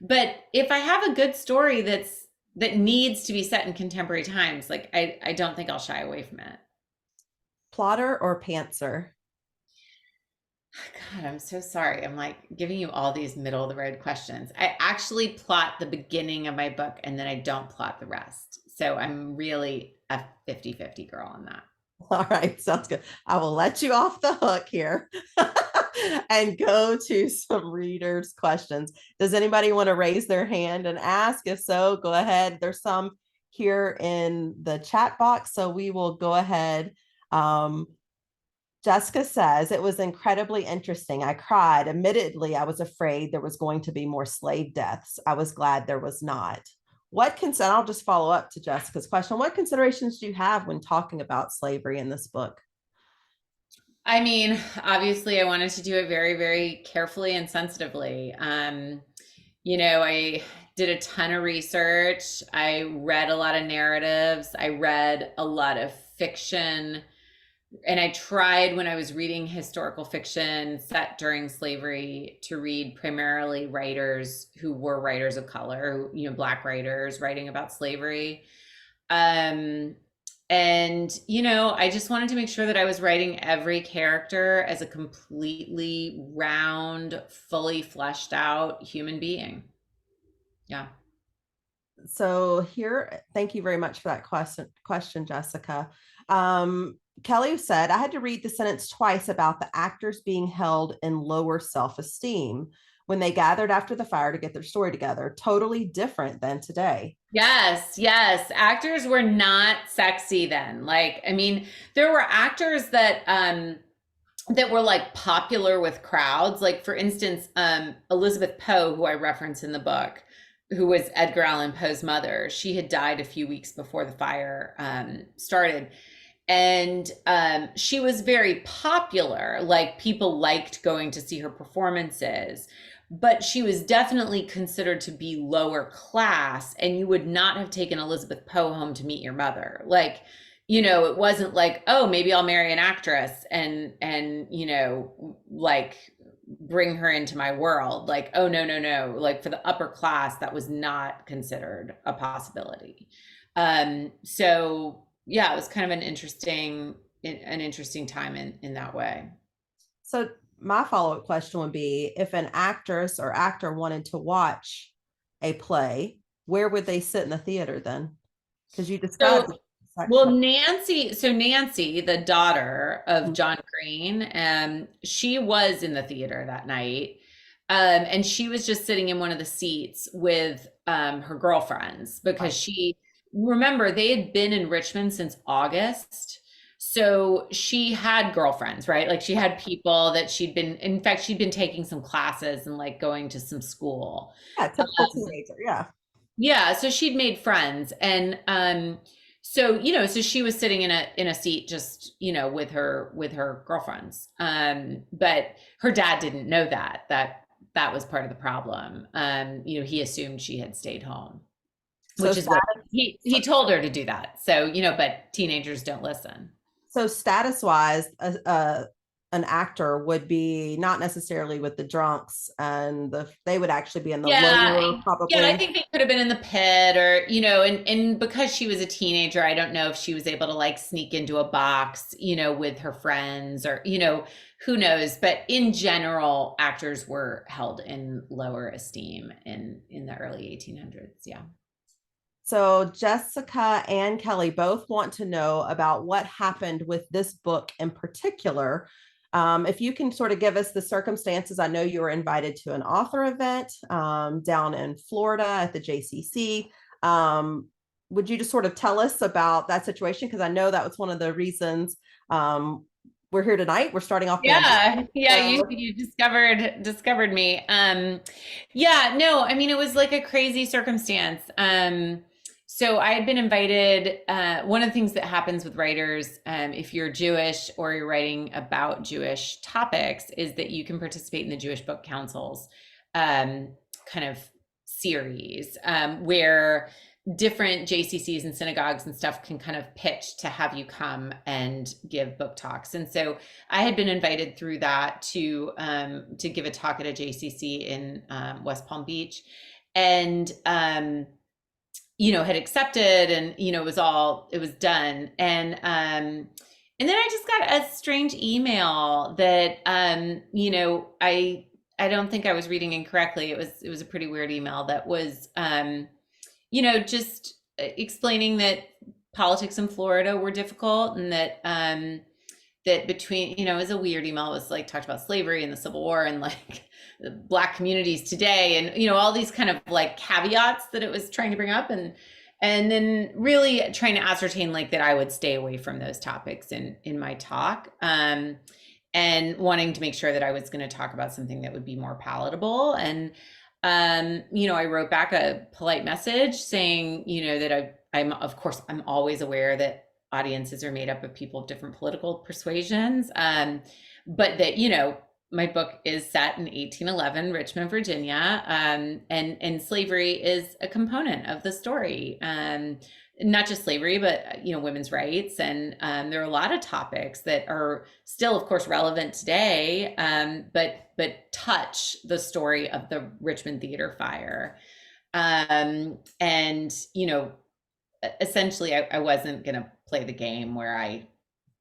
Speaker 2: But if I have a good story that needs to be set in contemporary times, like I don't think I'll shy away from it.
Speaker 1: Plotter or pantser?
Speaker 2: God, I'm so sorry. I'm like giving you all these middle of the road questions. I actually plot the beginning of my book and then I don't plot the rest. So I'm really a 50-50 girl on that.
Speaker 1: All right, sounds good. I will let you off the hook here and go to some readers' questions. Does anybody want to raise their hand and ask? If so, go ahead. There's some here in the chat box, so we will go ahead. Jessica says it was incredibly interesting. I cried. Admittedly, I was afraid there was going to be more slave deaths. I was glad there was not. I'll just follow up to Jessica's question. What considerations do you have when talking about slavery in this book?
Speaker 2: I mean, obviously, I wanted to do it very, very carefully and sensitively. I did a ton of research. I read a lot of narratives. I read a lot of fiction. And I tried when I was reading historical fiction set during slavery to read primarily writers who were writers of color, Black writers writing about slavery. Um, and I just wanted to make sure that I was writing every character as a completely round, fully fleshed out human being. Yeah.
Speaker 1: So here, thank you very much for that question, Jessica. Kelly said, I had to read the sentence twice about the actors being held in lower self-esteem when they gathered after the fire to get their story together. Totally different than today.
Speaker 2: Yes, yes. Actors were not sexy then. Like, I mean, there were actors that were like popular with crowds. Like for instance, Elizabeth Poe, who I reference in the book, who was Edgar Allan Poe's mother. She had died a few weeks before the fire started. And she was very popular. Like people liked going to see her performances, but she was definitely considered to be lower class. And you would not have taken Elizabeth Poe home to meet your mother. Like, it wasn't like, oh, maybe I'll marry an actress and like bring her into my world. Like, oh, no, no, no. Like for the upper class, that was not considered a possibility. So yeah, it was kind of an interesting time in that way.
Speaker 1: So my follow-up question would be, if an actress or actor wanted to watch a play, where would they sit in the theater then? Because you
Speaker 2: So
Speaker 1: described it
Speaker 2: Well,
Speaker 1: section.
Speaker 2: Nancy, the daughter of John Green, she was in the theater that night. And she was just sitting in one of the seats with her girlfriends because remember, they had been in Richmond since August. So she had girlfriends, right? Like she had people that in fact, she'd been taking some classes and like going to some school.
Speaker 1: Yeah, typical teenager. Yeah.
Speaker 2: Yeah, so she'd made friends and so she was sitting in a seat just, with her girlfriends. But her dad didn't know that was part of the problem. He assumed she had stayed home,
Speaker 1: So
Speaker 2: which is what he told her to do that. So, but teenagers don't listen.
Speaker 1: So status wise, an actor would be not necessarily with the drunks, and they would actually be in the
Speaker 2: Yeah,
Speaker 1: lower
Speaker 2: yeah, I
Speaker 1: probably.
Speaker 2: think they could have been in the pit or, and because she was a teenager, I don't know if she was able to like sneak into a box, with her friends or, who knows. But in general, actors were held in lower esteem in the early 1800s. Yeah.
Speaker 1: So Jessica and Kelly both want to know about what happened with this book in particular. If you can sort of give us the circumstances, I know you were invited to an author event down in Florida at the JCC. Would you just sort of tell us about that situation? Because I know that was one of the reasons we're here tonight. We're starting off band.
Speaker 2: Yeah, yeah, you
Speaker 1: So
Speaker 2: you discovered me. Yeah, no, I mean it was like a crazy circumstance. So I had been invited. One of the things that happens with writers, if you're Jewish or you're writing about Jewish topics, is that you can participate in the Jewish Book Council's kind of series, where different JCCs and synagogues and stuff can kind of pitch to have you come and give book talks. And so I had been invited through that to give a talk at a JCC in West Palm Beach, and had accepted, and it was done. And then I just got a strange email that I don't think I was reading incorrectly. It was a pretty weird email that was just explaining that politics in Florida were difficult, and that between, it was a weird email. It was like talked about slavery and the Civil War and like the Black communities today, and all these kind of like caveats that it was trying to bring up, and then really trying to ascertain like that I would stay away from those topics in my talk, and wanting to make sure that I was going to talk about something that would be more palatable. And I wrote back a polite message saying, that I'm always aware that audiences are made up of people of different political persuasions, but that, my book is set in 1811 Richmond, Virginia, and slavery is a component of the story. Not just slavery, but women's rights, and there are a lot of topics that are still, of course, relevant today, but touch the story of the Richmond theater fire. And essentially, I wasn't going to play the game where I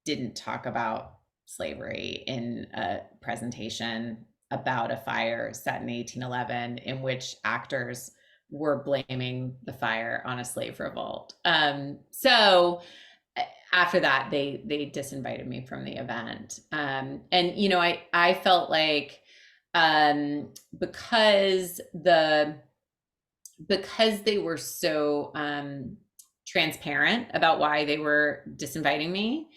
Speaker 2: didn't talk about slavery in a presentation about a fire set in 1811 in which actors were blaming the fire on a slave revolt. So after that, they disinvited me from the event. And I felt like because they were so transparent about why they were disinviting me,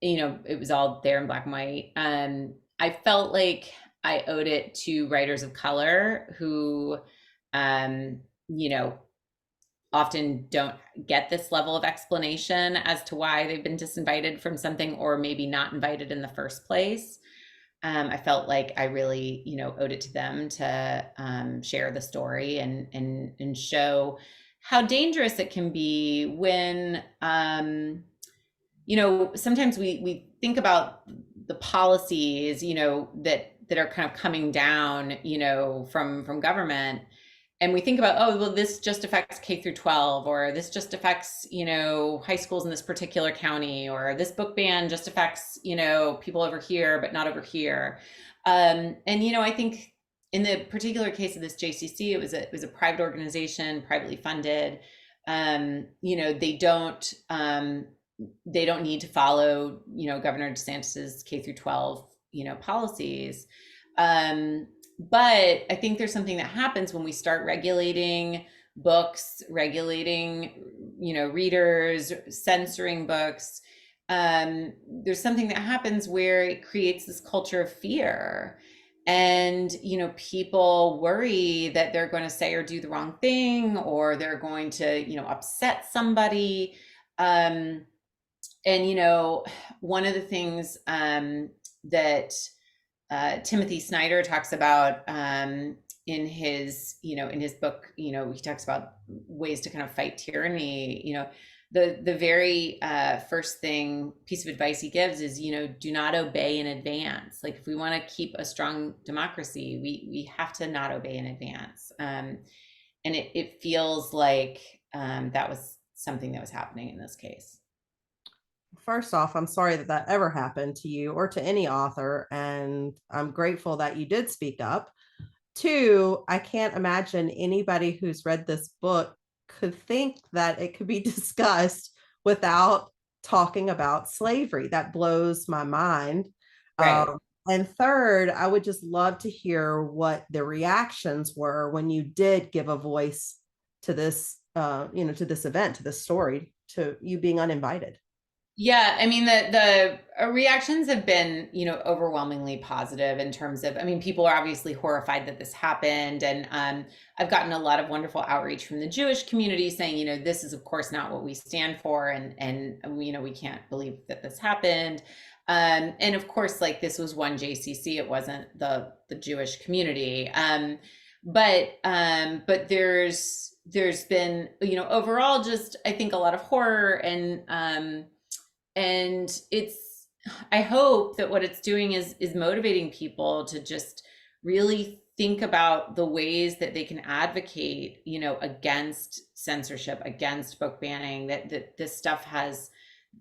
Speaker 2: it was all there in black and white. I felt like I owed it to writers of color who, often don't get this level of explanation as to why they've been disinvited from something, or maybe not invited in the first place. I felt like I really, owed it to them to share the story and show how dangerous it can be when, sometimes we think about the policies, that are kind of coming down, from government. And we think about, oh, well, this just affects K through 12, or this just affects, high schools in this particular county, or this book ban just affects, people over here, but not over here. And, I think in the particular case of this JCC, it was a private organization, privately funded. They don't need to follow, Governor DeSantis's K through 12, policies. But I think there's something that happens when we start regulating books, regulating, readers, censoring books. There's something that happens where it creates this culture of fear. And, people worry that they're going to say or do the wrong thing, or they're going to, upset somebody. And, one of the things that Timothy Snyder talks about in his book, he talks about ways to kind of fight tyranny. the very first thing piece of advice he gives is, do not obey in advance. Like if we want to keep a strong democracy, we have to not obey in advance. And it feels like that was something that was happening in this case.
Speaker 1: First off, I'm sorry that that ever happened to you or to any author, and I'm grateful that you did speak up. Two, I can't imagine anybody who's read this book could think that it could be discussed without talking about slavery. That blows my mind.
Speaker 2: Right.
Speaker 1: And third, I would just love to hear what the reactions were when you did give a voice to this, to this event, to this story, to you being uninvited.
Speaker 2: Yeah, I mean the reactions have been, overwhelmingly positive in terms of, I mean, people are obviously horrified that this happened, and I've gotten a lot of wonderful outreach from the Jewish community saying, this is of course not what we stand for, and we can't believe that this happened, and of course, like this was one JCC, it wasn't the Jewish community, but there's been, overall just I think a lot of horror and it's I hope that what it's doing is motivating people to just really think about the ways that they can advocate, against censorship, against book banning, that this stuff has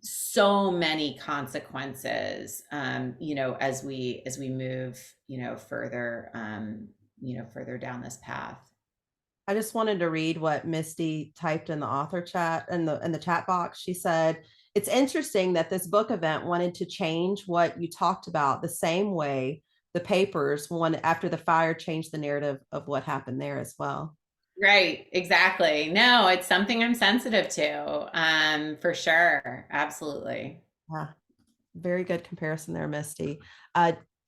Speaker 2: so many consequences, as we move, further down this path.
Speaker 1: I just wanted to read what Misty typed in the author chat and the chat box. She said, "It's interesting that this book event wanted to change what you talked about the same way the papers one after the fire changed the narrative of what happened there as well."
Speaker 2: Right, exactly. No, it's something I'm sensitive to, for sure. Absolutely.
Speaker 1: Yeah, very good comparison there, Misty.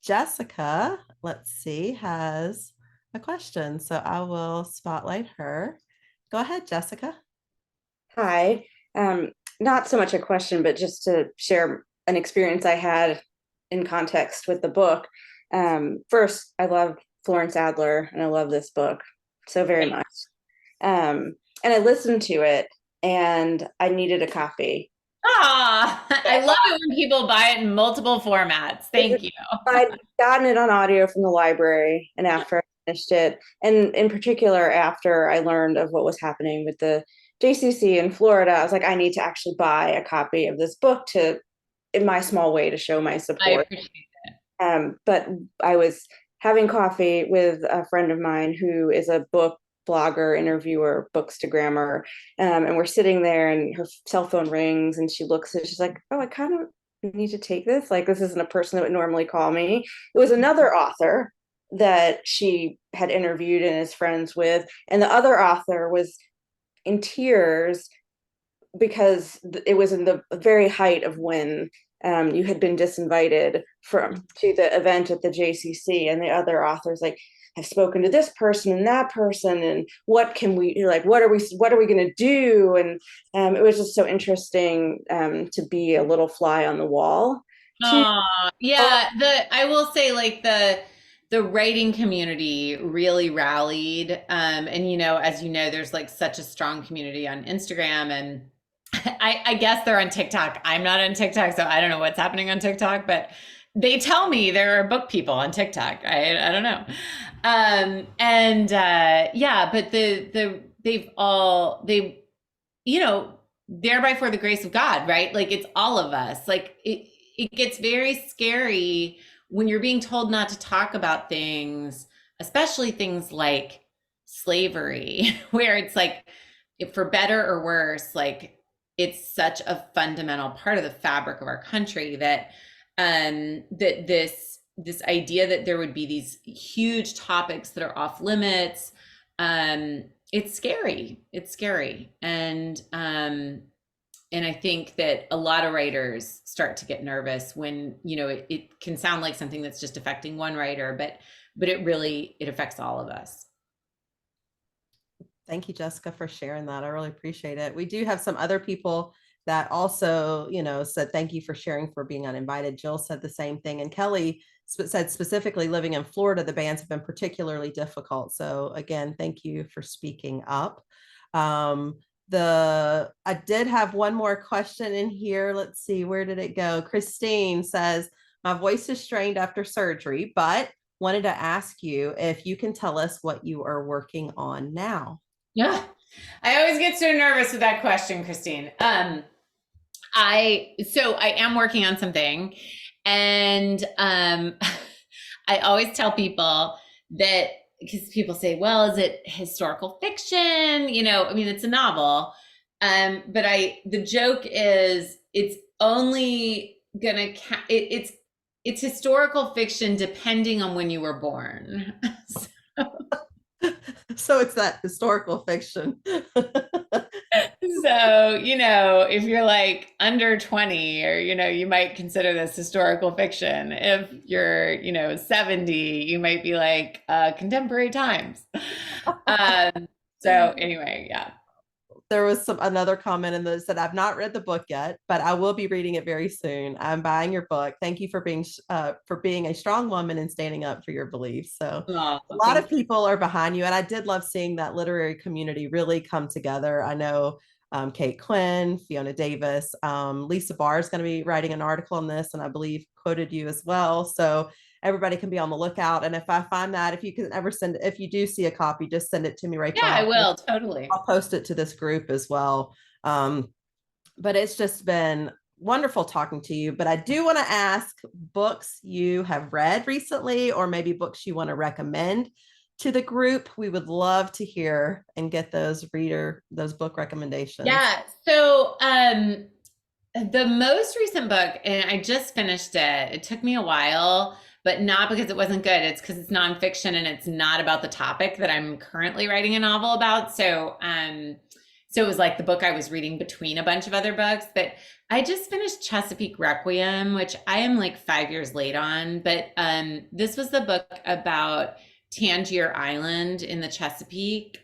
Speaker 1: Jessica, let's see, has a question. So I will spotlight her. Go ahead, Jessica.
Speaker 3: Hi. Not so much a question, but just to share an experience I had in context with the book. First, I love Florence Adler, and I love this book so very much. And I listened to it, and I needed a copy.
Speaker 2: Ah, I love it when people buy it in multiple formats. Thank you.
Speaker 3: I'd gotten it on audio from the library, and after I finished it, and in particular after I learned of what was happening with the JCC in Florida, I was like, I need to actually buy a copy of this book to, in my small way, to show my
Speaker 2: I
Speaker 3: support.
Speaker 2: appreciate it.
Speaker 3: But I was having coffee with a friend of mine who is a book blogger, interviewer, bookstagrammer, and we're sitting there, and her cell phone rings, and she looks at it, she's like, "Oh, I kind of need to take this. Like, this isn't a person that would normally call me." It was another author that she had interviewed and is friends with, and the other author was in tears because it was in the very height of when you had been disinvited from to the event at the JCC, and the other authors like have spoken to this person and that person, and what can we like? What are we going to do? And it was just so interesting to be a little fly on the wall. To
Speaker 2: Yeah, I will say like the writing community really rallied. And as you know, there's like such a strong community on Instagram, and I guess they're on TikTok. I'm not on TikTok, so I don't know what's happening on TikTok, but they tell me there are book people on TikTok. I don't know. And yeah, but thereby for the grace of God, right? Like it's all of us. Like it gets very scary when you're being told not to talk about things, especially things like slavery, where it's like, if for better or worse, like it's such a fundamental part of the fabric of our country that this idea that there would be these huge topics that are off limits, it's scary, and I think that a lot of writers start to get nervous when it can sound like something that's just affecting one writer, but it affects all of us.
Speaker 1: Thank you, Jessica, for sharing that. I really appreciate it. We do have some other people that also, said thank you for sharing, for being uninvited. Jill said the same thing. And Kelly said specifically living in Florida, the bans have been particularly difficult. So again, thank you for speaking up. I did have one more question in here. Let's see, where did it go? Christine says, my voice is strained after surgery, but wanted to ask you if you can tell us what you are working on now.
Speaker 2: Yeah. I always get so nervous with that question, Christine. I am working on something, and I always tell people that, because people say, well, is it historical fiction? You know, I mean, it's a novel. But the joke is it's only gonna it's historical fiction depending on when you were born.
Speaker 1: So it's that historical fiction.
Speaker 2: So, you know, if you're like under 20, or, you know, you might consider this historical fiction. If you're, you know, 70, you might be like contemporary times. So anyway, yeah.
Speaker 1: There was another comment in that said, I've not read the book yet, but I will be reading it very soon. I'm buying your book. Thank you for being a strong woman and standing up for your beliefs. So
Speaker 2: Oh,
Speaker 1: a lot of people are behind you. And I did love seeing that literary community really come together. I know Kate Quinn, Fiona Davis, Lisa Barr is going to be writing an article on this, and I believe quoted you as well. So everybody can be on the lookout. And if I find that, if you can ever if you do see a copy, just send it to me, Rachel.
Speaker 2: yeah, I will, totally.
Speaker 1: I'll post it to this group as well. But it's just been wonderful talking to you. But I do want to ask books you have read recently, or maybe books you want to recommend to the group. We would love to hear and get those book recommendations.
Speaker 2: Yeah. So the most recent book, and I just finished it. It took me a while, but not because it wasn't good. It's because it's nonfiction and it's not about the topic that I'm currently writing a novel about. So it was like the book I was reading between a bunch of other books. But I just finished Chesapeake Requiem, which I am like 5 years late on. But this was the book about Tangier Island in the Chesapeake,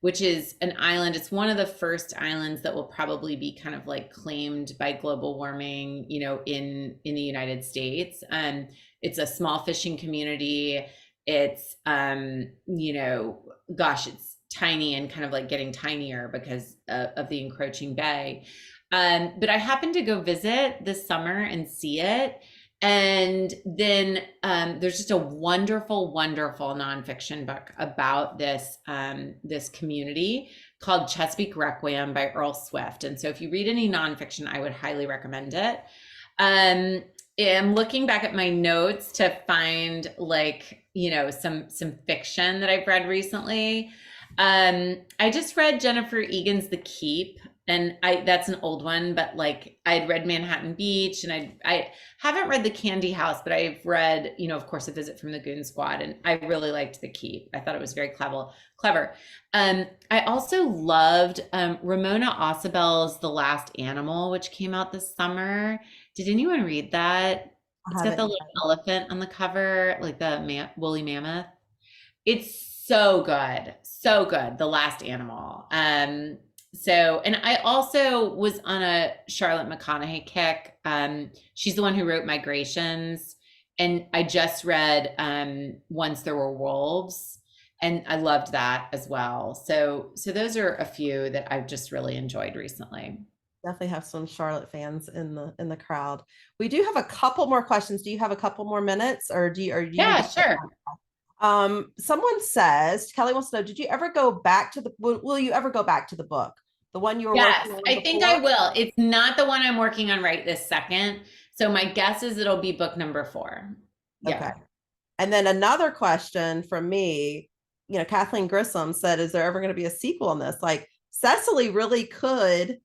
Speaker 2: which is an island. It's one of the first islands that will probably be kind of like claimed by global warming, you know, in the United States. It's a small fishing community. It's, you know, gosh, it's tiny and kind of like getting tinier because of the encroaching bay. But I happened to go visit this summer and see it. And then there's just a wonderful, wonderful nonfiction book about this community called Chesapeake Requiem by Earl Swift. And so if you read any nonfiction, I would highly recommend it. I'm looking back at my notes to find, like, you know, some fiction that I've read recently. I just read Jennifer Egan's The Keep, and that's an old one, but like I'd read Manhattan Beach, and I haven't read The Candy House, but I've read, you know, of course, A Visit from the Goon Squad, and I really liked The Keep. I thought it was very clever. I also loved Ramona Osabel's The Last Animal, which came out this summer. Did anyone read that? It's got the little elephant on the cover, like the woolly mammoth. It's so good. So good. The Last Animal. So, and I also was on a Charlotte McConaughey kick. She's the one who wrote Migrations. And I just read Once There Were Wolves, and I loved that as well. So those are a few that I've just really enjoyed recently.
Speaker 1: Definitely have some Charlotte fans in the crowd. We do have a couple more questions. Do you have a couple more minutes, or do you
Speaker 2: Yeah, sure.
Speaker 1: Someone says, Kelly wants to know, did you ever go back to will you ever go back to the book? The one you were working on?
Speaker 2: I think I will. It's not the one I'm working on right this second. So my guess is it'll be book number 4. Yeah.
Speaker 1: Okay. And then another question from me, you know, Kathleen Grissom said, is there ever going to be a sequel on this? Like, Cecily really could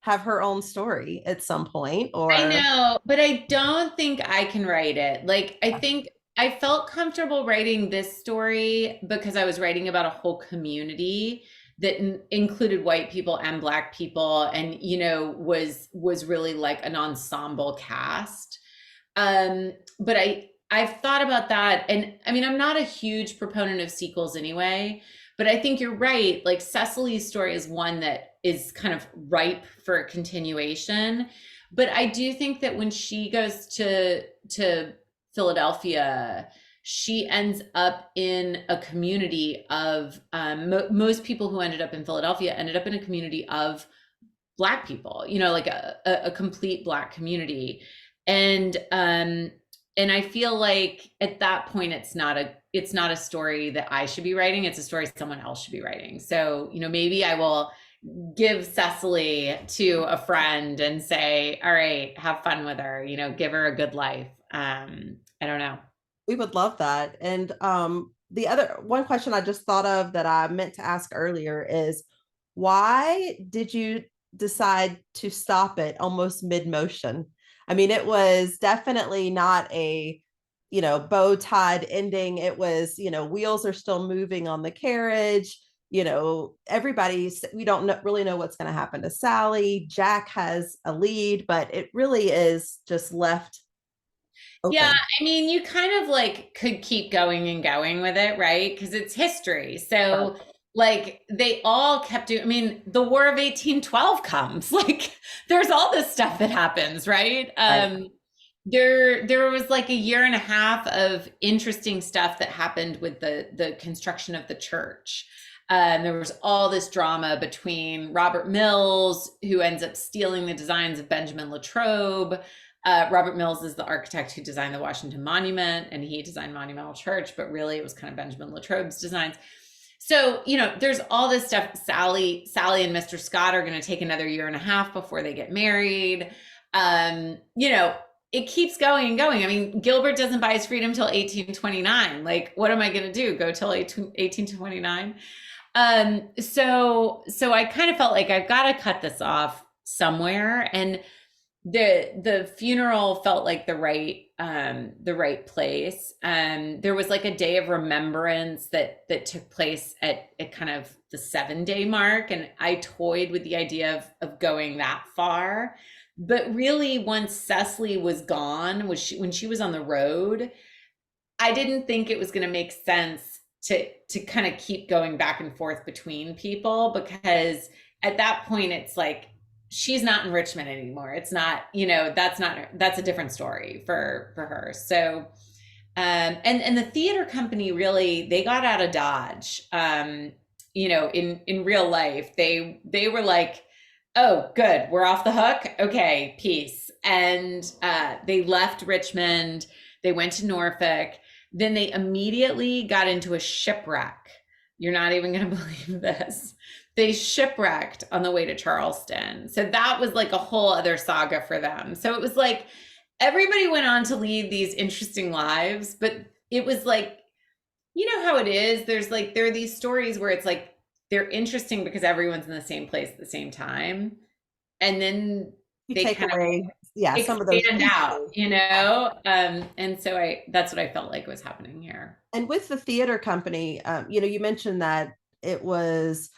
Speaker 1: have her own story at some point, or
Speaker 2: I know, but I don't think I can write it. Like, I think I felt comfortable writing this story because I was writing about a whole community that included white people and Black people, and, you know, was really like an ensemble cast. But I've thought about that, and I mean, I'm not a huge proponent of sequels anyway, but I think you're right. Like, Cecily's story is one that is kind of ripe for a continuation. But I do think that when she goes to Philadelphia, she ends up in a community of most people who ended up in Philadelphia ended up in a community of Black people, like a complete Black community. And I feel like at that point it's not a story that I should be writing. It's a story someone else should be writing. So, maybe I will give Cecily to a friend and say, all right, have fun with her, give her a good life. I don't know.
Speaker 1: We would love that. And the other one question I just thought of that I meant to ask earlier is, why did you decide to stop it almost mid-motion? I mean, it was definitely not a, bow tied ending. It was, wheels are still moving on the carriage. We don't really know what's going to happen to Sally. Jack has a lead, but it really is just left open.
Speaker 2: Yeah, I mean, you kind of like could keep going and going with it, right? Because it's history. So, like, they all kept doing, I mean, the War of 1812 comes. Like, there's all this stuff that happens, right? There was like a year and a half of interesting stuff that happened with the construction of the church. There was all this drama between Robert Mills, who ends up stealing the designs of Benjamin Latrobe. Robert Mills is the architect who designed the Washington Monument, and he designed Monumental Church, but really it was kind of Benjamin Latrobe's designs. So, there's all this stuff. Sally and Mr. Scott are going to take another year and a half before they get married. It keeps going and going. I mean, Gilbert doesn't buy his freedom till 1829. Like, what am I going to do? Go till 1829? So I kind of felt like I've got to cut this off somewhere. And the funeral felt like the right place. There was like a day of remembrance that took place at kind of the 7-day mark, and I toyed with the idea of going that far. But really, once Cecily was gone, when she was on the road, I didn't think it was going to make sense to kind of keep going back and forth between people, because at that point it's like, she's not in Richmond anymore. It's not, that's a different story for her. So, and the theater company really, they got out of Dodge. In real life, they were like, oh, good, we're off the hook. Okay, peace. And they left Richmond. They went to Norfolk. Then they immediately got into a shipwreck. You're not even going to believe this. They shipwrecked on the way to Charleston. So that was like a whole other saga for them. So it was like everybody went on to lead these interesting lives, but it was like, how it is. There are these stories where it's like, they're interesting because everyone's in the same place at the same time. And then they
Speaker 1: take
Speaker 2: kind
Speaker 1: away,
Speaker 2: of
Speaker 1: some of those
Speaker 2: stand out, and so that's what I felt like was happening here.
Speaker 1: And with the theater company, you mentioned that it was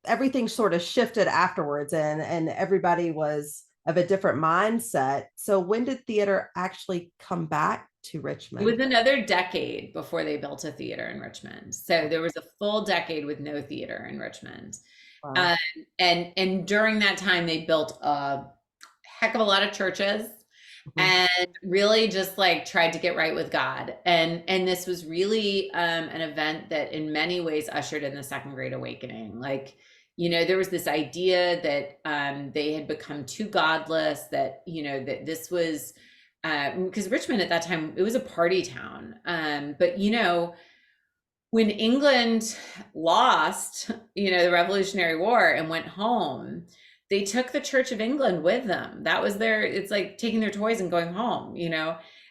Speaker 1: everything sort of shifted afterwards, and everybody was of a different mindset. So when did theater actually come back to Richmond?
Speaker 2: It was another decade before they built a theater in Richmond. So there was a full decade with no theater in Richmond. Wow. And during that time, they built a heck of a lot of churches. Mm-hmm. And really just like tried to get right with God. And this was really an event that in many ways ushered in the Second Great Awakening. Like, there was this idea that they had become too godless, that, that this was, because Richmond at that time, it was a party town. But, when England lost, the Revolutionary War and went home, they took the Church of England with them. That was it's like taking their toys and going home,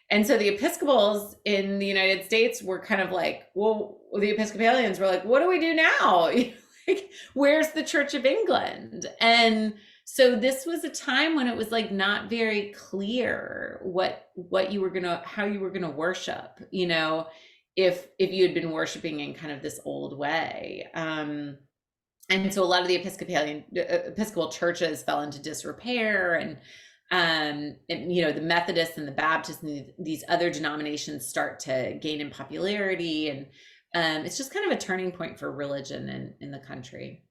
Speaker 2: And so the Episcopals in the United States were kind of like, well, the Episcopalians were like, what do we do now? Like, where's the Church of England? And so this was a time when it was like not very clear how you were gonna worship, if you had been worshiping in kind of this old way. And so a lot of the Episcopal churches fell into disrepair, and the Methodists and the Baptists and these other denominations start to gain in popularity. And it's just kind of a turning point for religion in the country.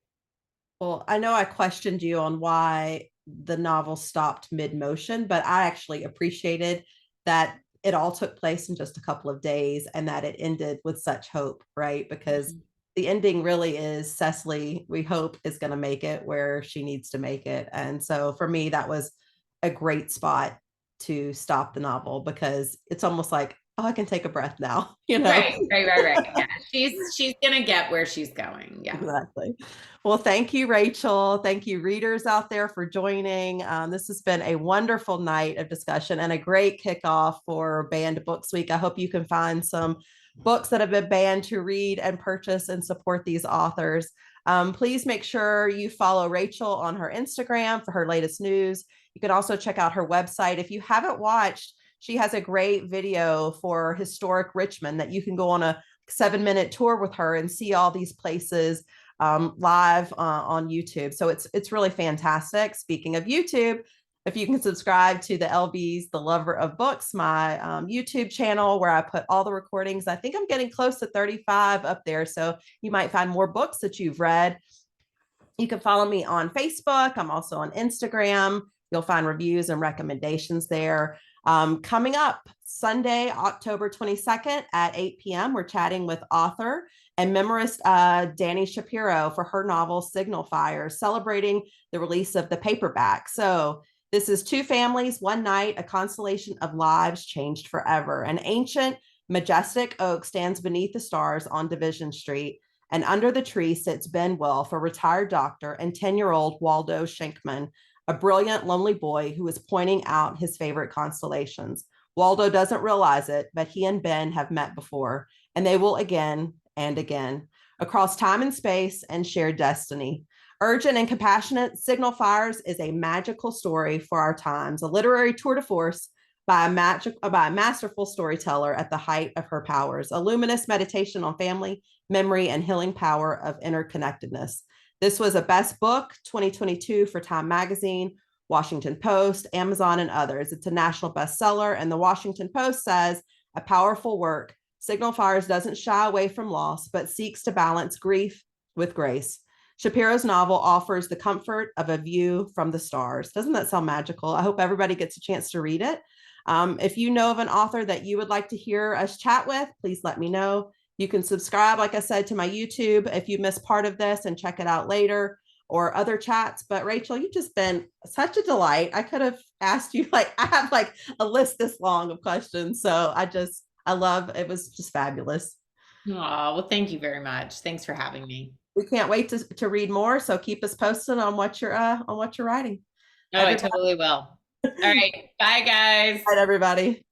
Speaker 1: Well, I know I questioned you on why the novel stopped mid-motion, but I actually appreciated that it all took place in just a couple of days and that it ended with such hope, right? Because the ending really is Cecily, we hope, is going to make it where she needs to make it. And so for me, that was a great spot to stop the novel, because it's almost like, oh, I can take a breath now, you know?
Speaker 2: Right. Yeah, she's gonna get where she's going. Yeah.
Speaker 1: Exactly. Well, thank you, Rachel. Thank you, readers out there, for joining. This has been a wonderful night of discussion and a great kickoff for Banned Books Week. I hope you can find some books that have been banned to read and purchase and support these authors. Please make sure you follow Rachel on her Instagram for her latest news. You can also check out her website. If you haven't watched, she has a great video for historic Richmond that you can go on a 7-minute tour with her and see all these places live on YouTube. So it's really fantastic. Speaking of YouTube, if you can subscribe to the LB's The Lover of Books, my YouTube channel, where I put all the recordings. I think I'm getting close to 35 up there. So you might find more books that you've read. You can follow me on Facebook. I'm also on Instagram. You'll find reviews and recommendations there. Coming up Sunday, October 22nd at 8 p.m., we're chatting with author and memoirist Dani Shapiro for her novel Signal Fire, celebrating the release of the paperback. So this is Two Families, One Night, a constellation of lives changed forever. An ancient, majestic oak stands beneath the stars on Division Street, and under the tree sits Ben Wilf, a retired doctor, and 10-year-old Waldo Schenkman, a brilliant, lonely boy who is pointing out his favorite constellations. Waldo doesn't realize it, but he and Ben have met before, and they will again and again, across time and space and shared destiny. Urgent and compassionate, Signal Fires is a magical story for our times, a literary tour de force by a masterful storyteller at the height of her powers, a luminous meditation on family, memory, and healing power of interconnectedness. This was a best book 2022 for Time Magazine, Washington Post, Amazon, and others. It's a national bestseller, and the Washington Post says, a powerful work. Signal Fires doesn't shy away from loss, but seeks to balance grief with grace. Shapiro's novel offers the comfort of a view from the stars. Doesn't that sound magical? I hope everybody gets a chance to read it. If you know of an author that you would like to hear us chat with, please let me know. You can subscribe, like I said, to my YouTube if you missed part of this and check it out later, or other chats. But Rachel, you've just been such a delight. I could have asked you, I have a list this long of questions. So I love, it was just fabulous.
Speaker 2: Oh, well, thank you very much. Thanks for having me.
Speaker 1: We can't wait to read more. So keep us posted on what you're writing.
Speaker 2: Oh, I totally will. All right. Bye, guys.
Speaker 1: Bye, everybody.